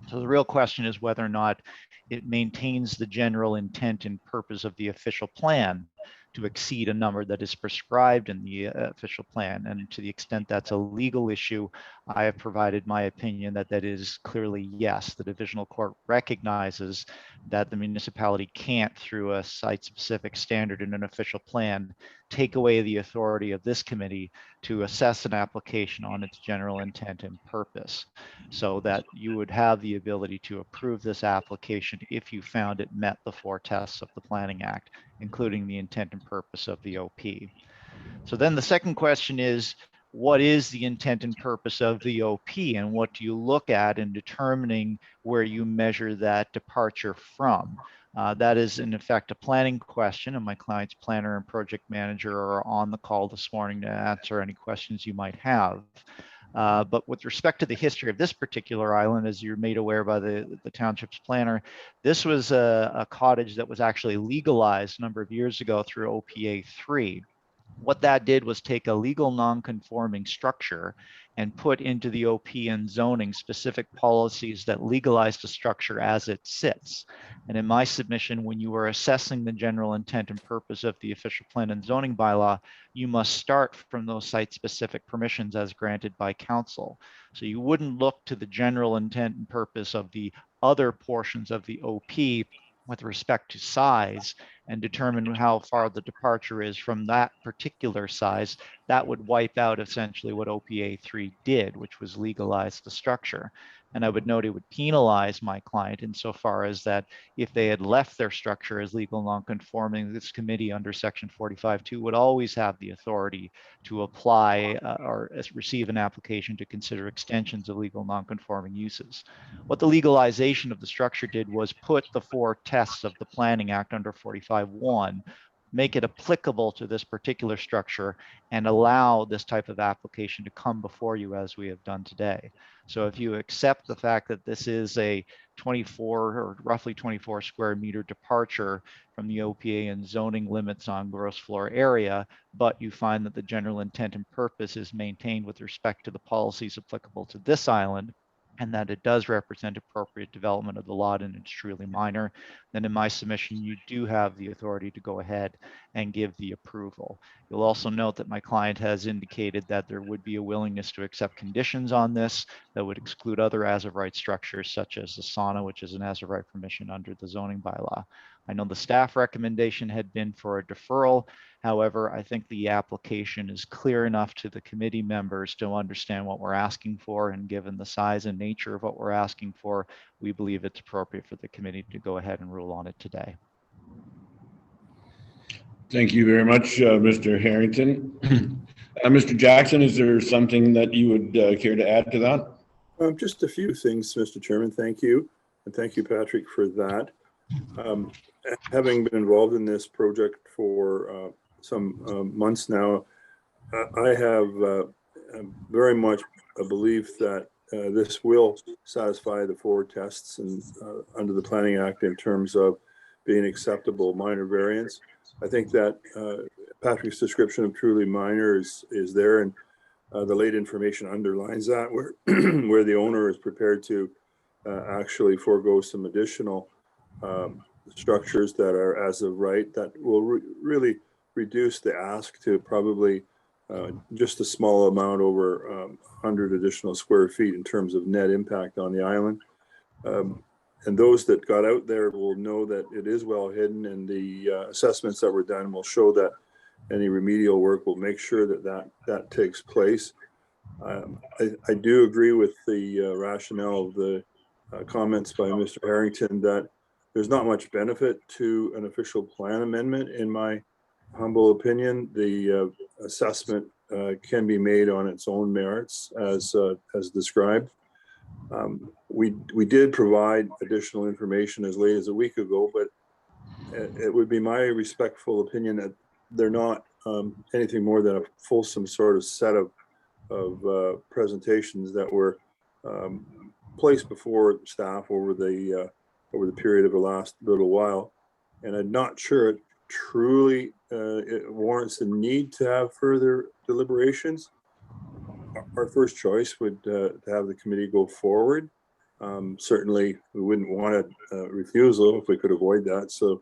So the real question is whether or not it maintains the general intent and purpose of the official plan to exceed a number that is prescribed in the official plan. And to the extent that's a legal issue, I have provided my opinion that that is clearly yes. The divisional court recognizes that the municipality can't, through a site-specific standard in an official plan, take away the authority of this committee to assess an application on its general intent and purpose, so that you would have the ability to approve this application if you found it met the 4 tests of the Planning Act, including the intent and purpose of the OP. So then the second question is, what is the intent and purpose of the OP, and what do you look at in determining where you measure that departure from? That is in effect a planning question, and my client's planner and project manager are on the call this morning to answer any questions you might have. But with respect to the history of this particular island, as you're made aware by the township's planner, this was a cottage that was actually legalized a number of years ago through OPA 3. What that did was take a legal non-conforming structure and put into the OP and zoning specific policies that legalize the structure as it sits. And in my submission, when you are assessing the general intent and purpose of the official plan and zoning bylaw, you must start from those site-specific permissions as granted by council. So you wouldn't look to the general intent and purpose of the other portions of the OP with respect to size and determine how far the departure is from that particular size. That would wipe out essentially what OPA 3 did, which was legalize the structure. And I would note it would penalize my client insofar as that if they had left their structure as legal non-conforming, this committee under section 45.2 would always have the authority to apply or receive an application to consider extensions of legal non-conforming uses. What the legalization of the structure did was put the 4 tests of the Planning Act under 45.1, make it applicable to this particular structure and allow this type of application to come before you as we have done today. So if you accept the fact that this is a 24 or roughly 24 square meter departure from the OPA and zoning limits on gross floor area, but you find that the general intent and purpose is maintained with respect to the policies applicable to this island, and that it does represent appropriate development of the lot and it's truly minor, then in my submission, you do have the authority to go ahead and give the approval. You'll also note that my client has indicated that there would be a willingness to accept conditions on this that would exclude other as-of-right structures such as the sauna, which is an as-of-right permission under the zoning bylaw. I know the staff recommendation had been for a deferral. However, I think the application is clear enough to the committee members to understand what we're asking for, and given the size and nature of what we're asking for, we believe it's appropriate for the committee to go ahead and rule on it today. Thank you very much, Mr. Harrington. Mr. Jackson, is there something that you would care to add to that? Just a few things, Mr. Chairman. Thank you. And thank you, Patrick, for that. Having been involved in this project for some months now, I have very much a belief that this will satisfy the 4 tests and under the Planning Act in terms of being acceptable minor variance. I think that Patrick's description of truly minor is there, and the late information underlines that, where where the owner is prepared to actually forego some additional structures that are as of right, that will really reduce the ask to probably just a small amount over 100 additional square feet in terms of net impact on the island. And those that got out there will know that it is well hidden, and the assessments that were done will show that any remedial work will make sure that takes place. I do agree with the rationale of the comments by Mr. Harrington that there's not much benefit to an official plan amendment. In my humble opinion, the assessment can be made on its own merits as described. We did provide additional information as late as a week ago, but it would be my respectful opinion that they're not anything more than a fulsome sort of set of presentations that were placed before staff over the period of the last little while. And I'm not sure it truly it warrants the need to have further deliberations. Our first choice would to have the committee go forward. Certainly, we wouldn't want a refusal if we could avoid that. So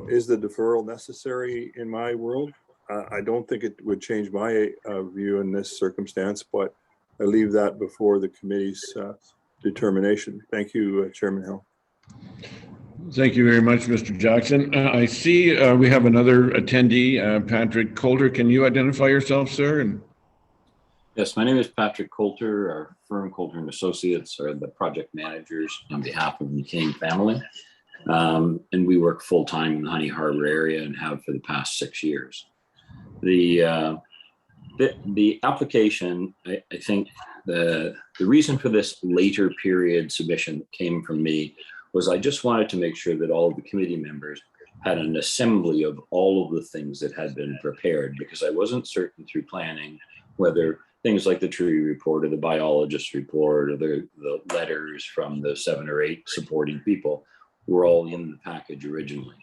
is the deferral necessary in my world? I don't think it would change my view in this circumstance, but I leave that before the committee's determination. Thank you, Chairman Hill. Thank you very much, Mr. Jackson. I see we have another attendee, Patrick Coulter. Can you identify yourself, sir? Yes, my name is Patrick Coulter. Our firm, Coulter & Associates, are the project managers on behalf of the McCain family. And we work full-time in the Honey Harbor area and have for the past 6 years. The application, I think the reason for this later period submission that came from me was I just wanted to make sure that all of the committee members had an assembly of all of the things that had been prepared, because I wasn't certain through planning whether things like the tree report or the biologist report or the letters from the 7 or 8 supporting people were all in the package originally.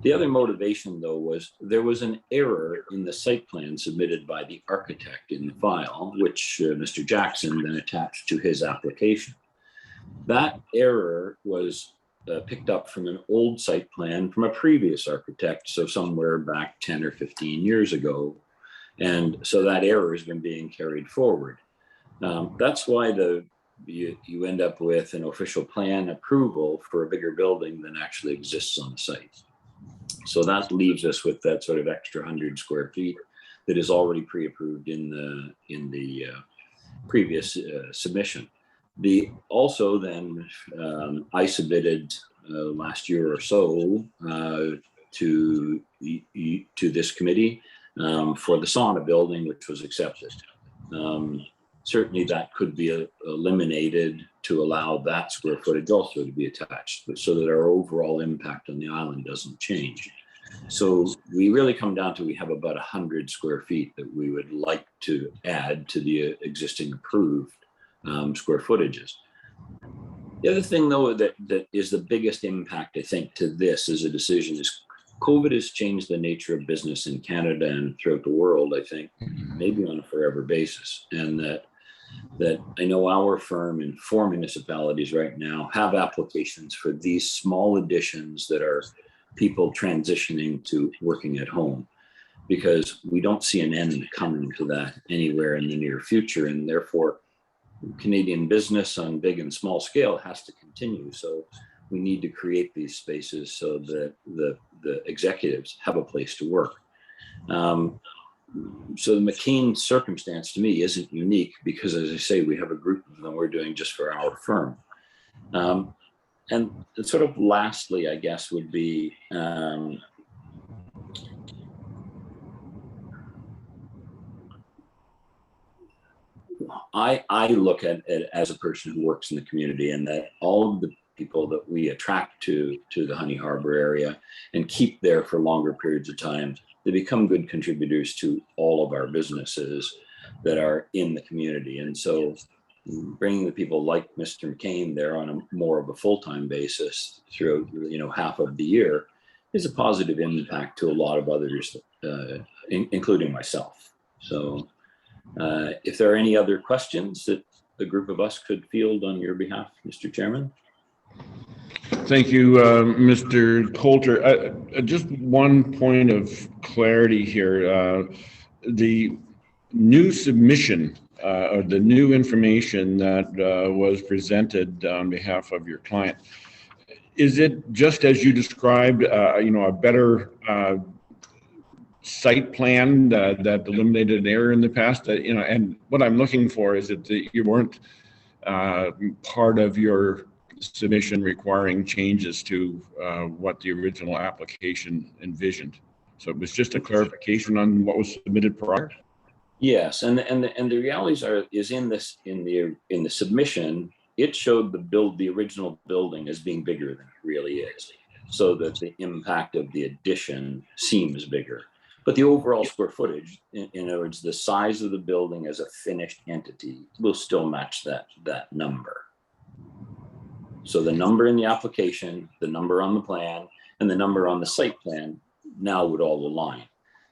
The other motivation, though, was there was an error in the site plan submitted by the architect in the file, which Mr. Jackson then attached to his application. That error was picked up from an old site plan from a previous architect, so somewhere back 10 or 15 years ago. And so that error has been being carried forward. That's why you end up with an official plan approval for a bigger building than actually exists on the site. So that leaves us with that sort of extra 100 square feet that is already pre-approved in the previous submission. Also then I submitted last year or so to this committee for the sauna building, which was accepted. Certainly that could be eliminated to allow that square footage also to be attached, but so that our overall impact on the island doesn't change. So we really come down to, we have about 100 square feet that we would like to add to the existing approved square footages. The other thing, though, that is the biggest impact, I think, to this as a decision is COVID has changed the nature of business in Canada and throughout the world, I think, maybe on a forever basis. And that I know our firm in 4 municipalities right now have applications for these small additions that are people transitioning to working at home, because we don't see an end coming to that anywhere in the near future. And therefore, Canadian business on big and small scale has to continue. So we need to create these spaces so that the executives have a place to work. So the McCain circumstance to me isn't unique because, as I say, we have a group of them we're doing just for our firm. And sort of lastly, I guess, would be I look at it as a person who works in the community, and that all of the people that we attract to the Honey Harbor area and keep there for longer periods of time, they become good contributors to all of our businesses that are in the community. And so bringing the people like Mr. McCain there on a more of a full-time basis throughout, half of the year is a positive impact to a lot of others, including myself. So if there are any other questions that the group of us could field on your behalf, Mr. Chairman. Thank you, Mr. Coulter. Just one point of clarity here. The new submission or the new information that was presented on behalf of your client, is it just as you described, a better site plan that eliminated an error in the past? And what I'm looking for is that you weren't part of your submission requiring changes to what the original application envisioned. So it was just a clarification on what was submitted prior. Yes, and the realities is in the submission, it showed the original building as being bigger than it really is, so that the impact of the addition seems bigger. But the overall square footage, in other words, the size of the building as a finished entity, will still match that number. So the number in the application, the number on the plan, and the number on the site plan now would all align.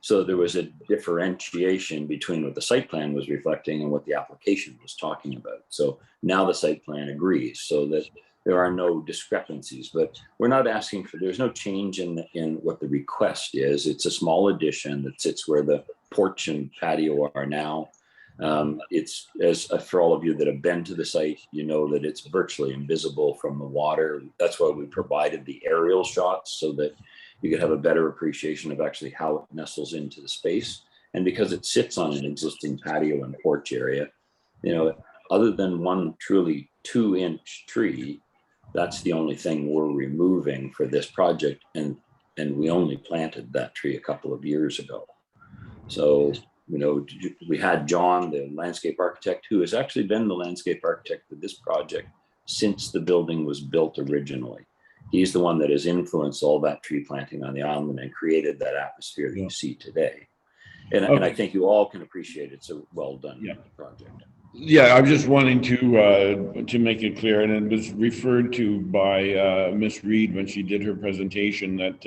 So there was a differentiation between what the site plan was reflecting and what the application was talking about. So now the site plan agrees, so that there are no discrepancies. But we're not asking for, there's no change in what the request is. It's a small addition that sits where the porch and patio are now. It's, as for all of you that have been to the site, you know that it's virtually invisible from the water. That's why we provided the aerial shots, so that you could have a better appreciation of actually how it nestles into the space. And because it sits on an existing patio and porch area, other than one truly 2-inch tree, that's the only thing we're removing for this project. And we only planted that tree a couple of years ago. So, we had John, the landscape architect, who has actually been the landscape architect for this project since the building was built originally. He's the one that has influenced all that tree planting on the island and created that atmosphere that you see today. And I think you all can appreciate it's a well done project. Yeah, I was just wanting to make it clear, and it was referred to by Ms. Reed when she did her presentation that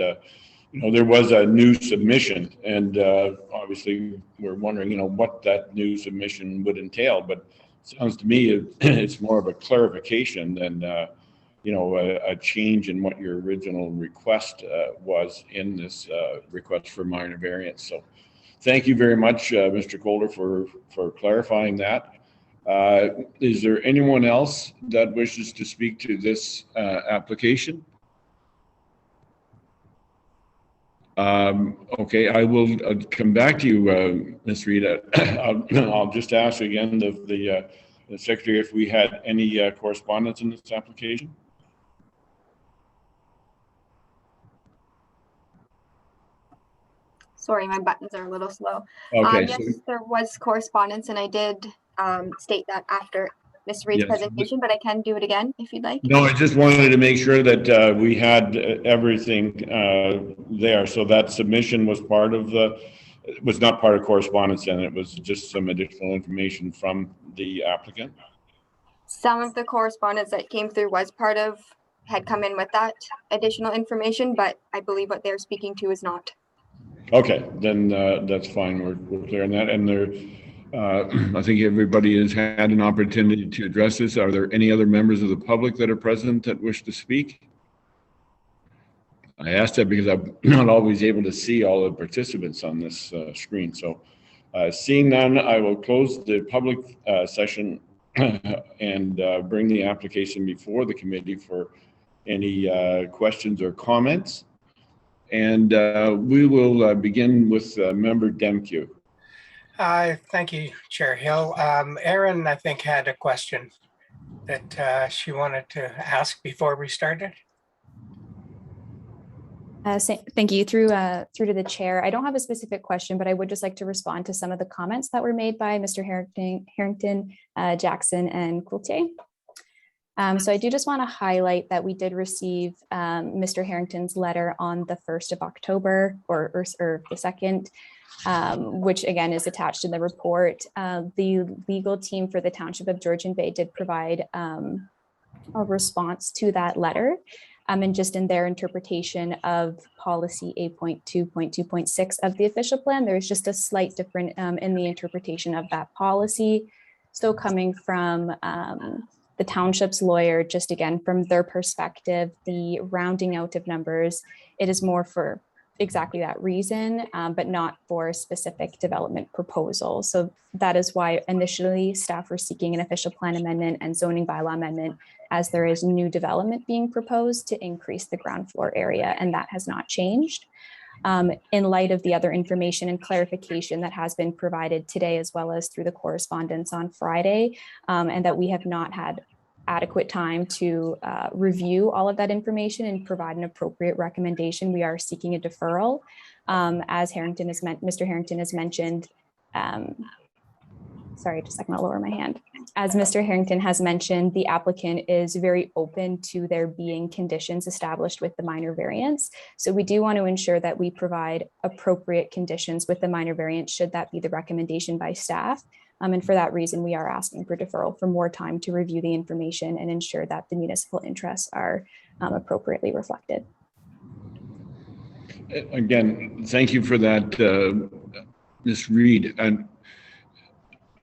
you know, there was a new submission, and obviously we're wondering, you know, what that new submission would entail. But it sounds to me it's more of a clarification than you know, a change in what your original request was in this request for minor variance. So thank you very much, Mr. Calder, for clarifying that. Is there anyone else that wishes to speak to this application? Okay, I will come back to you, Ms. Reed. I'll just ask again the secretary if we had any correspondence in this application. Sorry, my buttons are a little slow. Okay. Yes, there was correspondence, and I did state that after Ms. Reed's Yes. presentation, but I can do it again if you'd like. No, I just wanted to make sure that we had everything there. So that submission was part of was not part of correspondence, and it was just some additional information from the applicant. Some of the correspondence that came through had come in with that additional information, but I believe what they're speaking to is not. Okay, then that's fine. We're clear on that. And there, I think everybody has had an opportunity to address this. Are there any other members of the public that are present that wish to speak? I asked that because I'm not always able to see all the participants on this screen. So seeing none, I will close the public session and bring the application before the committee for any questions or comments. And we will begin with Member Demkew. Thank you, Chair Hill. Erin, I think, had a question that she wanted to ask before we started. Thank you. Through to the chair. I don't have a specific question, but I would just like to respond to some of the comments that were made by Mr. Harrington, Jackson, and Coultier. So I do just want to highlight that we did receive Mr. Harrington's letter on the 1st of October or the 2nd, which again is attached in the report. The legal team for the Township of Georgian Bay did provide a response to that letter. And just in their interpretation of policy 8.2.2.6 of the official plan, there's just a slight difference in the interpretation of that policy. So coming from the township's lawyer, just again, from their perspective, the rounding out of numbers, it is more for exactly that reason, but not for specific development proposals. So that is why initially staff were seeking an official plan amendment and zoning bylaw amendment, as there is new development being proposed to increase the ground floor area, and that has not changed. In light of the other information and clarification that has been provided today, as well as through the correspondence on Friday, and that we have not had adequate time to review all of that information and provide an appropriate recommendation, we are seeking a deferral. As Mr. Harrington has mentioned, sorry, just a second, I'll lower my hand. As Mr. Harrington has mentioned, the applicant is very open to there being conditions established with the minor variance. So we do want to ensure that we provide appropriate conditions with the minor variance, should that be the recommendation by staff. And for that reason, we are asking for deferral for more time to review the information and ensure that the municipal interests are appropriately reflected. Again, thank you for that, Ms. Reed. And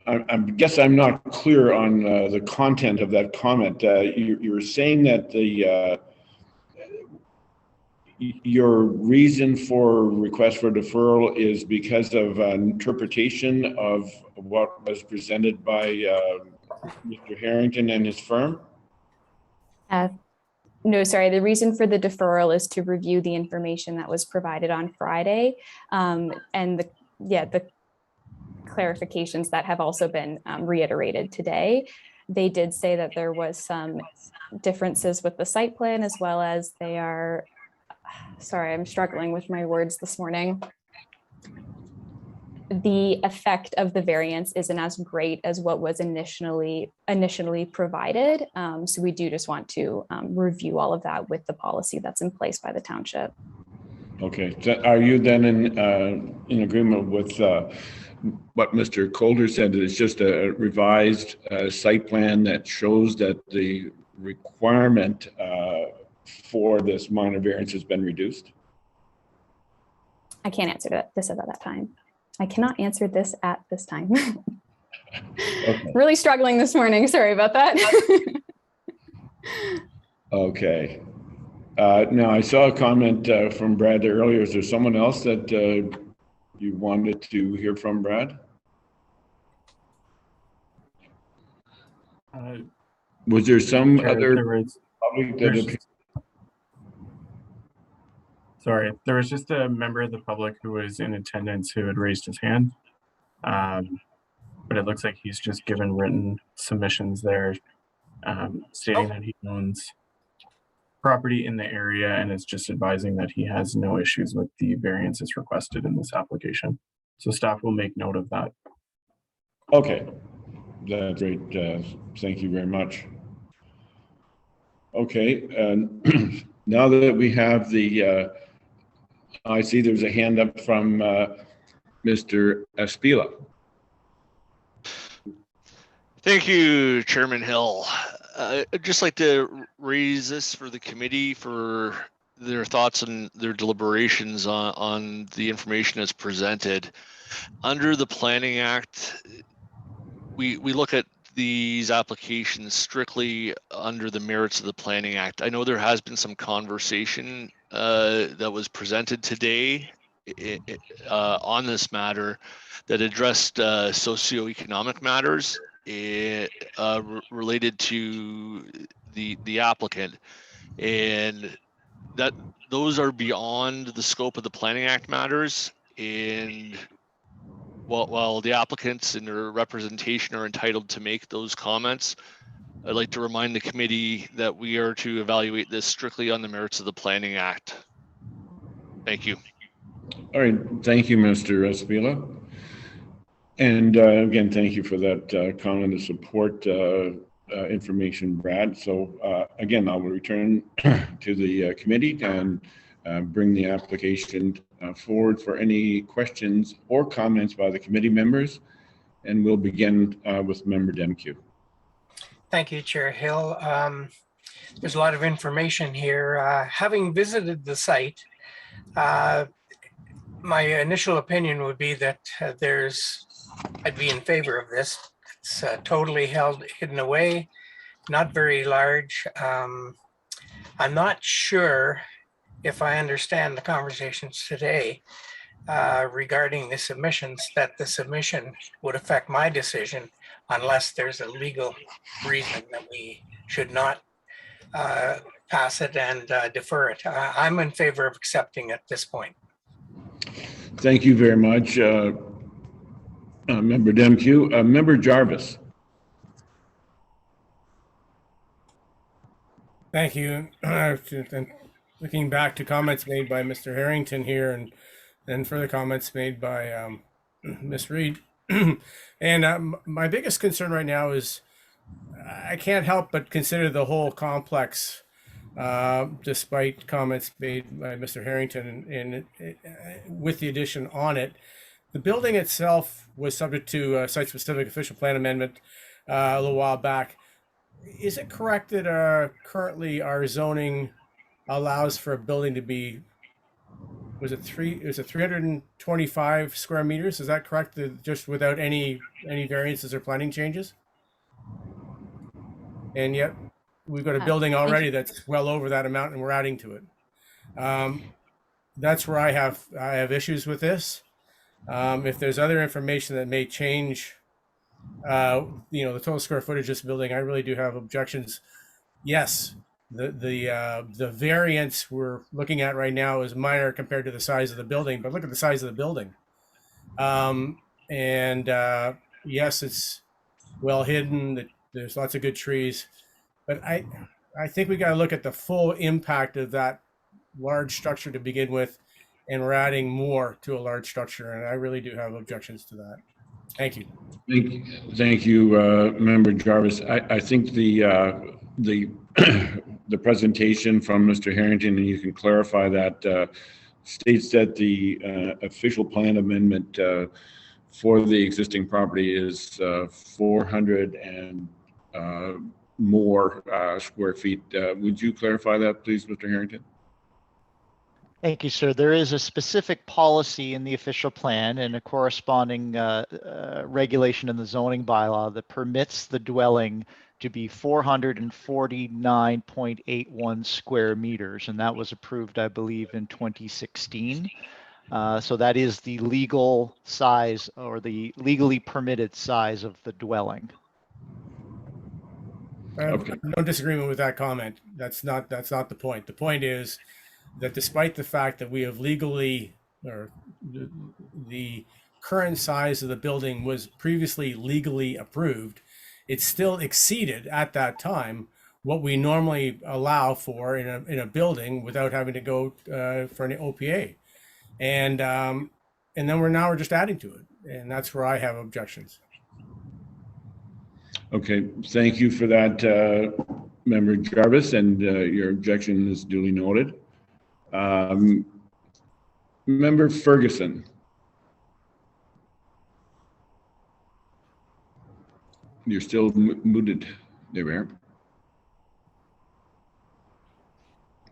I guess I'm not clear on the content of that comment. You're saying that your reason for request for deferral is because of an interpretation of what was presented by Mr. Harrington and his firm? No, sorry. The reason for the deferral is to review the information that was provided on Friday, and the clarifications that have also been reiterated today. They did say that there was some differences with the site plan, as well as they are, sorry, I'm struggling with my words this morning. The effect of the variance isn't as great as what was initially provided. So we do just want to review all of that with the policy that's in place by the township. Okay, so are you then in agreement with what Mr. Calder said, it's just a revised site plan that shows that the requirement for this minor variance has been reduced? I can't answer this at that time. I cannot answer this at this time. Okay. Really struggling this morning. Sorry about that. Okay. Now, I saw a comment from Brad earlier. Is there someone else that you wanted to hear from, Brad? Was there some other public that Sorry, there was just a member of the public who was in attendance who had raised his hand. But it looks like he's just given written submissions there stating that he owns property in the area and is just advising that he has no issues with the variances requested in this application. So staff will make note of that. Okay, that's great. Thank you very much. Okay, now that we have the, I see there's a hand up from Mr. Espila. Thank you, Chairman Hill. I'd just like to raise this for the committee for their thoughts and their deliberations on the information that's presented. Under the Planning Act, we look at these applications strictly under the merits of the Planning Act. I know there has been some conversation that was presented today on this matter that addressed socioeconomic matters related to the applicant, and that those are beyond the scope of the Planning Act matters. And while the applicants and their representation are entitled to make those comments, I'd like to remind the committee that we are to evaluate this strictly on the merits of the Planning Act. Thank you. All right, thank you, Mr. Espila. And again, thank you for that comment of support information, Brad. So again, I will return to the committee and bring the application forward for any questions or comments by the committee members. And we'll begin with Member Demkew. Thank you, Chair Hill. There's a lot of information here. Having visited the site, my initial opinion would be that I'd be in favor of this. It's totally hidden away, not very large. I'm not sure if I understand the conversations today regarding the submissions, that the submission would affect my decision unless there's a legal reason that we should not pass it and defer it. I'm in favor of accepting at this point. Thank you very much, Member Demkew. Member Jarvis. Thank you. And looking back to comments made by Mr. Harrington here and further comments made by Ms. Reed. And my biggest concern right now is I can't help but consider the whole complex, despite comments made by Mr. Harrington and with the addition on it. The building itself was subject to a site-specific official plan amendment a little while back. Is it correct that currently our zoning allows for a building to be, was it 325 square meters? Is that correct? Just without any variances or planning changes? And yet we've got a building already that's well over that amount and we're adding to it. That's where I have issues with this. If there's other information that may change, the total square footage of this building, I really do have objections. Yes, the variance we're looking at right now is minor compared to the size of the building, but look at the size of the building. Yes, it's well hidden. There's lots of good trees, but I think we got to look at the full impact of that large structure to begin with, and we're adding more to a large structure, and I really do have objections to that. Thank you. Thank you, Member Jarvis. I think the presentation from Mr. Harrington, and you can clarify that, states that the official plan amendment for the existing property is 400 and more square feet. Would you clarify that, please, Mr. Harrington? Thank you, sir. There is a specific policy in the official plan and a corresponding regulation in the zoning bylaw that permits the dwelling to be 449.81 square meters. And that was approved, I believe, in 2016. So that is the legal size or the legally permitted size of the dwelling. I have no disagreement with that comment. That's not the point. The point is that despite the fact that we have legally, or the current size of the building was previously legally approved, it still exceeded at that time what we normally allow for in a building without having to go for an OPA. And then we're just adding to it. And that's where I have objections. Okay, thank you for that, Member Jarvis, and your objection is duly noted. Member Ferguson. You're still muted. There we are.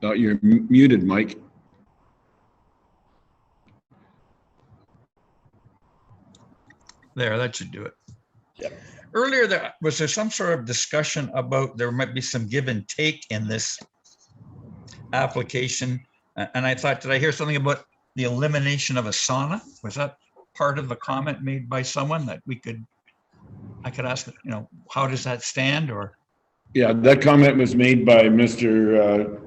Oh, you're muted, Mike. There, that should do it. Yep. Earlier, was there some sort of discussion about there might be some give and take in this application? And I thought, did I hear something about the elimination of a sauna? Was that part of the comment made by someone that I could ask, how does that stand? Or Yeah, that comment was made by Mr.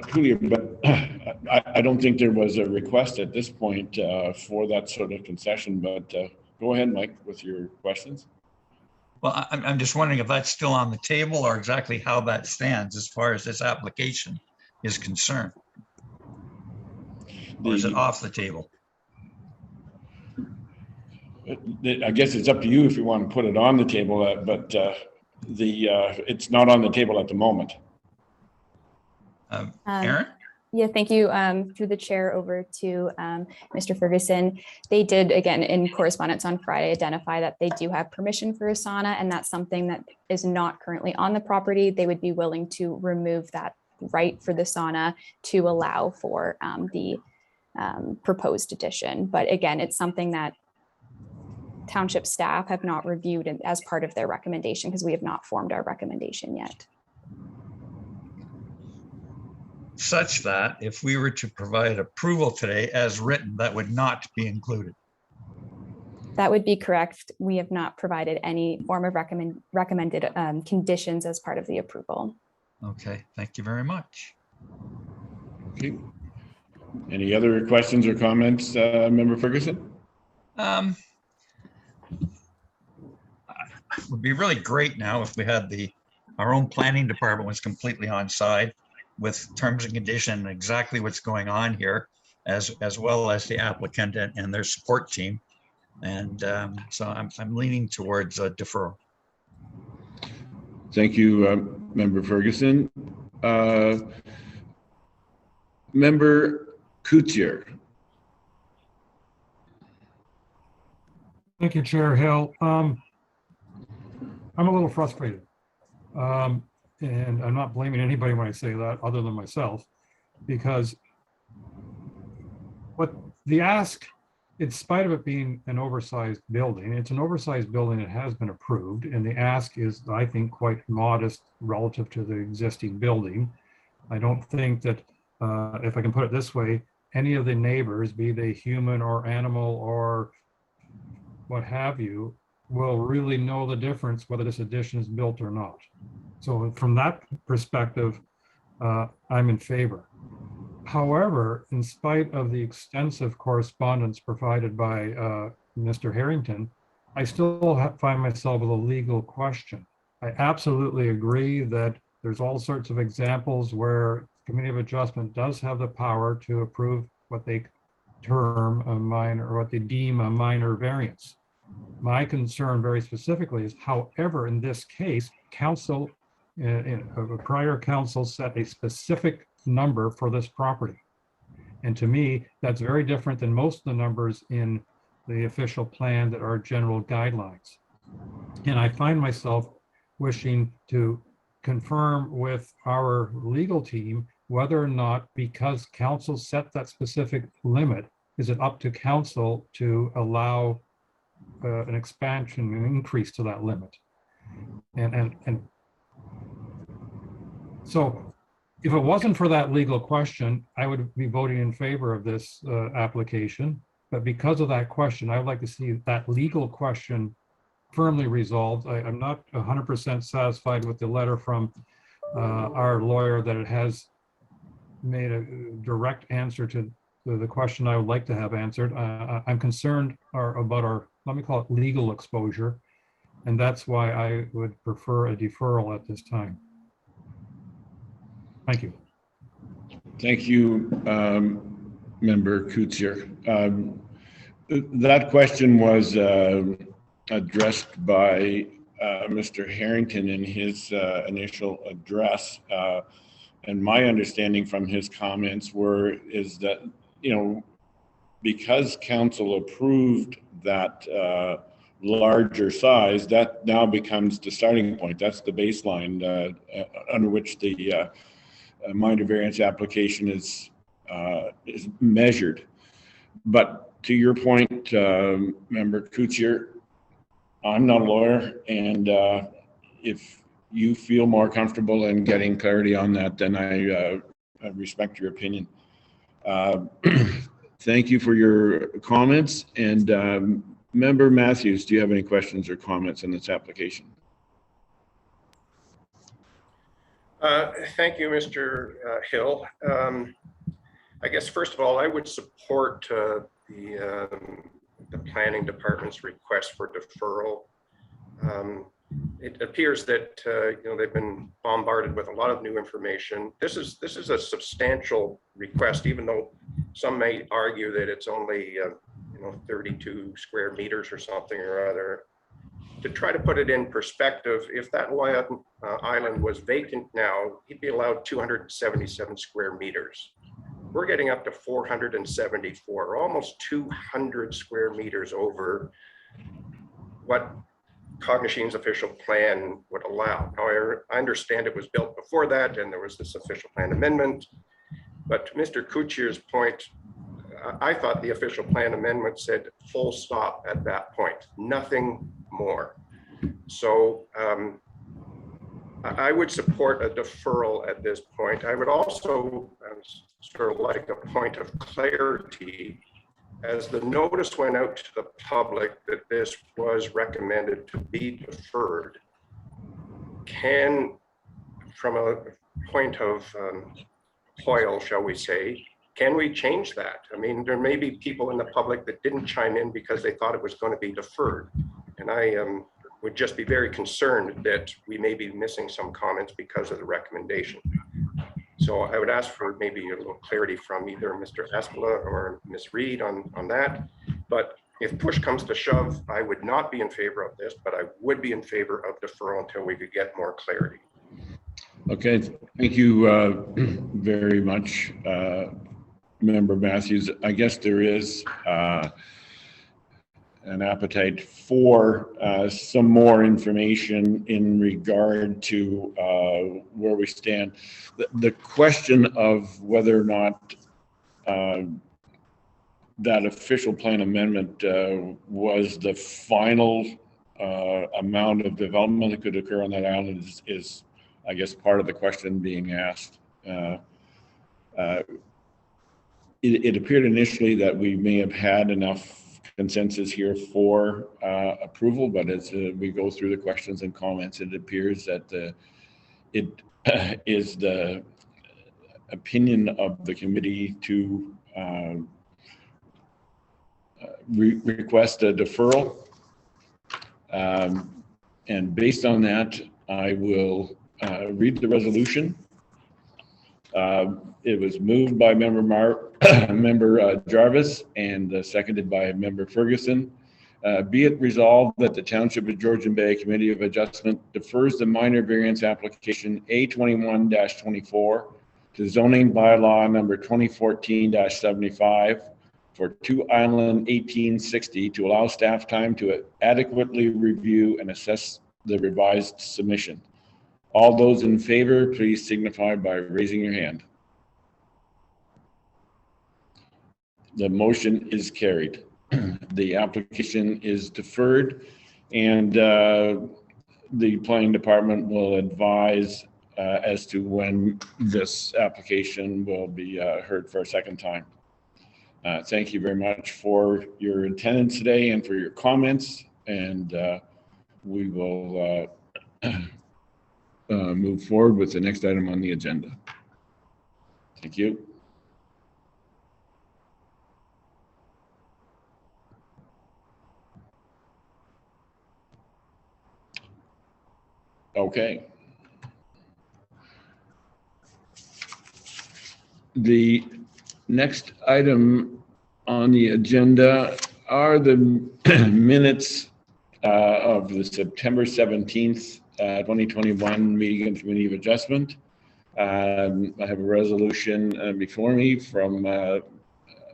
Cooley, but I don't think there was a request at this point for that sort of concession, but go ahead, Mike, with your questions. Well, I'm just wondering if that's still on the table or exactly how that stands as far as this application is concerned. Or is it off the table? I guess it's up to you if you want to put it on the table, but it's not on the table at the moment. Erin? Yeah, thank you. Through the chair over to Mr. Ferguson. They did, again, in correspondence on Friday, identify that they do have permission for a sauna, and that's something that is not currently on the property. They would be willing to remove that right for the sauna to allow for the proposed addition. But again, it's something that township staff have not reviewed as part of their recommendation because we have not formed our recommendation yet. Such that if we were to provide approval today as written, that would not be included. That would be correct. We have not provided any form of recommended conditions as part of the approval. Okay, thank you very much. Okay. Any other questions or comments, Member Ferguson? It would be really great now if we had our own planning department was completely on side with terms and conditions, exactly what's going on here, as well as the applicant and their support team. And so I'm leaning towards a deferral. Thank you, Member Ferguson. Member Coutier. Thank you, Chair Hill. I'm a little frustrated. And I'm not blaming anybody when I say that other than myself, because what the ask, in spite of it being an oversized building, it's an oversized building that has been approved, and the ask is, I think, quite modest relative to the existing building. I don't think that, if I can put it this way, any of the neighbors, be they human or animal or what have you, will really know the difference whether this addition is built or not. So from that perspective, I'm in favor. However, in spite of the extensive correspondence provided by Mr. Harrington, I still find myself with a legal question. I absolutely agree that there's all sorts of examples where Committee of Adjustment does have the power to approve what they term a minor, or what they deem a minor variance. My concern very specifically is, however, in this case, council, a prior council set a specific number for this property. And to me, that's very different than most of the numbers in the official plan that are general guidelines. And I find myself wishing to confirm with our legal team whether or not, because council set that specific limit, is it up to council to allow an expansion, an increase to that limit? And so if it wasn't for that legal question, I would be voting in favor of this application. But because of that question, I would like to see that legal question firmly resolved. I'm not 100% satisfied with the letter from our lawyer that it has made a direct answer to the question I would like to have answered. I'm concerned about our, let me call it, legal exposure. And that's why I would prefer a deferral at this time. Thank you. Thank you, Member Kutsier. That question was addressed by Mr. Harrington in his initial address. And my understanding from his comments is that, because council approved that larger size, that now becomes the starting point. That's the baseline under which the minor variance application is measured. But to your point, Member Kutsier, I'm not a lawyer, and if you feel more comfortable in getting clarity on that, then I respect your opinion. Thank you for your comments. And Member Matthews, do you have any questions or comments on this application? Thank you, Mr. Hill. I guess, first of all, I would support the planning department's request for deferral. It appears that they've been bombarded with a lot of new information. This is a substantial request, even though some may argue that it's only 32 square meters or something or other. To try to put it in perspective, if that island was vacant now, he'd be allowed 277 square meters. We're getting up to 474, almost 200 square meters over what Cognoscine's official plan would allow. Now, I understand it was built before that and there was this official plan amendment, but to Mr. Kutsier's point, I thought the official plan amendment said full stop at that point, nothing more. So I would support a deferral at this point. I would also sort of like a point of clarity, as the notice went out to the public that this was recommended to be deferred. From a point of foil, shall we say, can we change that? I mean, there may be people in the public that didn't chime in because they thought it was going to be deferred. And I would just be very concerned that we may be missing some comments because of the recommendation. So I would ask for maybe a little clarity from either Mr. Espola or Ms. Reed on that. But if push comes to shove, I would not be in favor of this, but I would be in favor of deferral until we could get more clarity. Okay, thank you very much, Member Matthews. I guess there is an appetite for some more information in regard to where we stand. The question of whether or not that official plan amendment was the final amount of development that could occur on that island is I guess, part of the question being asked. It appeared initially that we may have had enough consensus here for approval, but as we go through the questions and comments, it appears that it is the opinion of the committee to request a deferral. And based on that, I will read the resolution. It was moved by Member Jarvis and seconded by Member Ferguson. Be it resolved that the Township of Georgian Bay Committee of Adjustment defers the minor variance application A21-24 to zoning bylaw number 2014-75 for 2 Island 1860 to allow staff time to adequately review and assess the revised submission. All those in favor, please signify by raising your hand. The motion is carried. The application is deferred, and the planning department will advise as to when this application will be heard for a second time. Thank you very much for your attendance today and for your comments, and we will move forward with the next item on the agenda. Thank you. Okay. The next item on the agenda are the minutes of the September 17th, 2021 meeting of the Committee of Adjustment. I have a resolution before me from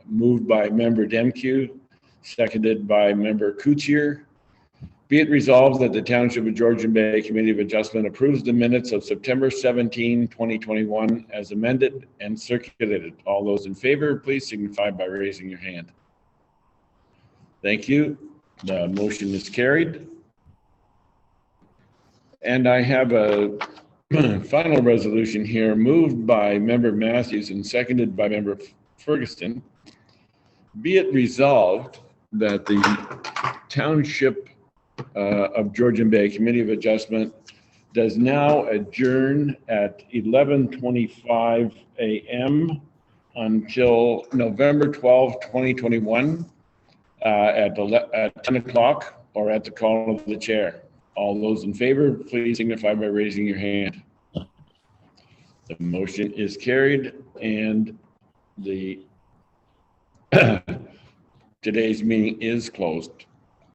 moved by Member Demke, seconded by Member Coutier. Be it resolved that the Township of Georgian Bay Committee of Adjustment approves the minutes of September 17, 2021 as amended and circulated. All those in favor, please signify by raising your hand. Thank you. The motion is carried. And I have a final resolution here moved by Member Matthews and seconded by Member Ferguson. Be it resolved that the Township of Georgian Bay Committee of Adjustment does now adjourn at 11:25 a.m. until November 12, 2021 at 10 o'clock or at the call of the chair. All those in favor, please signify by raising your hand. The motion is carried, and the today's meeting is closed.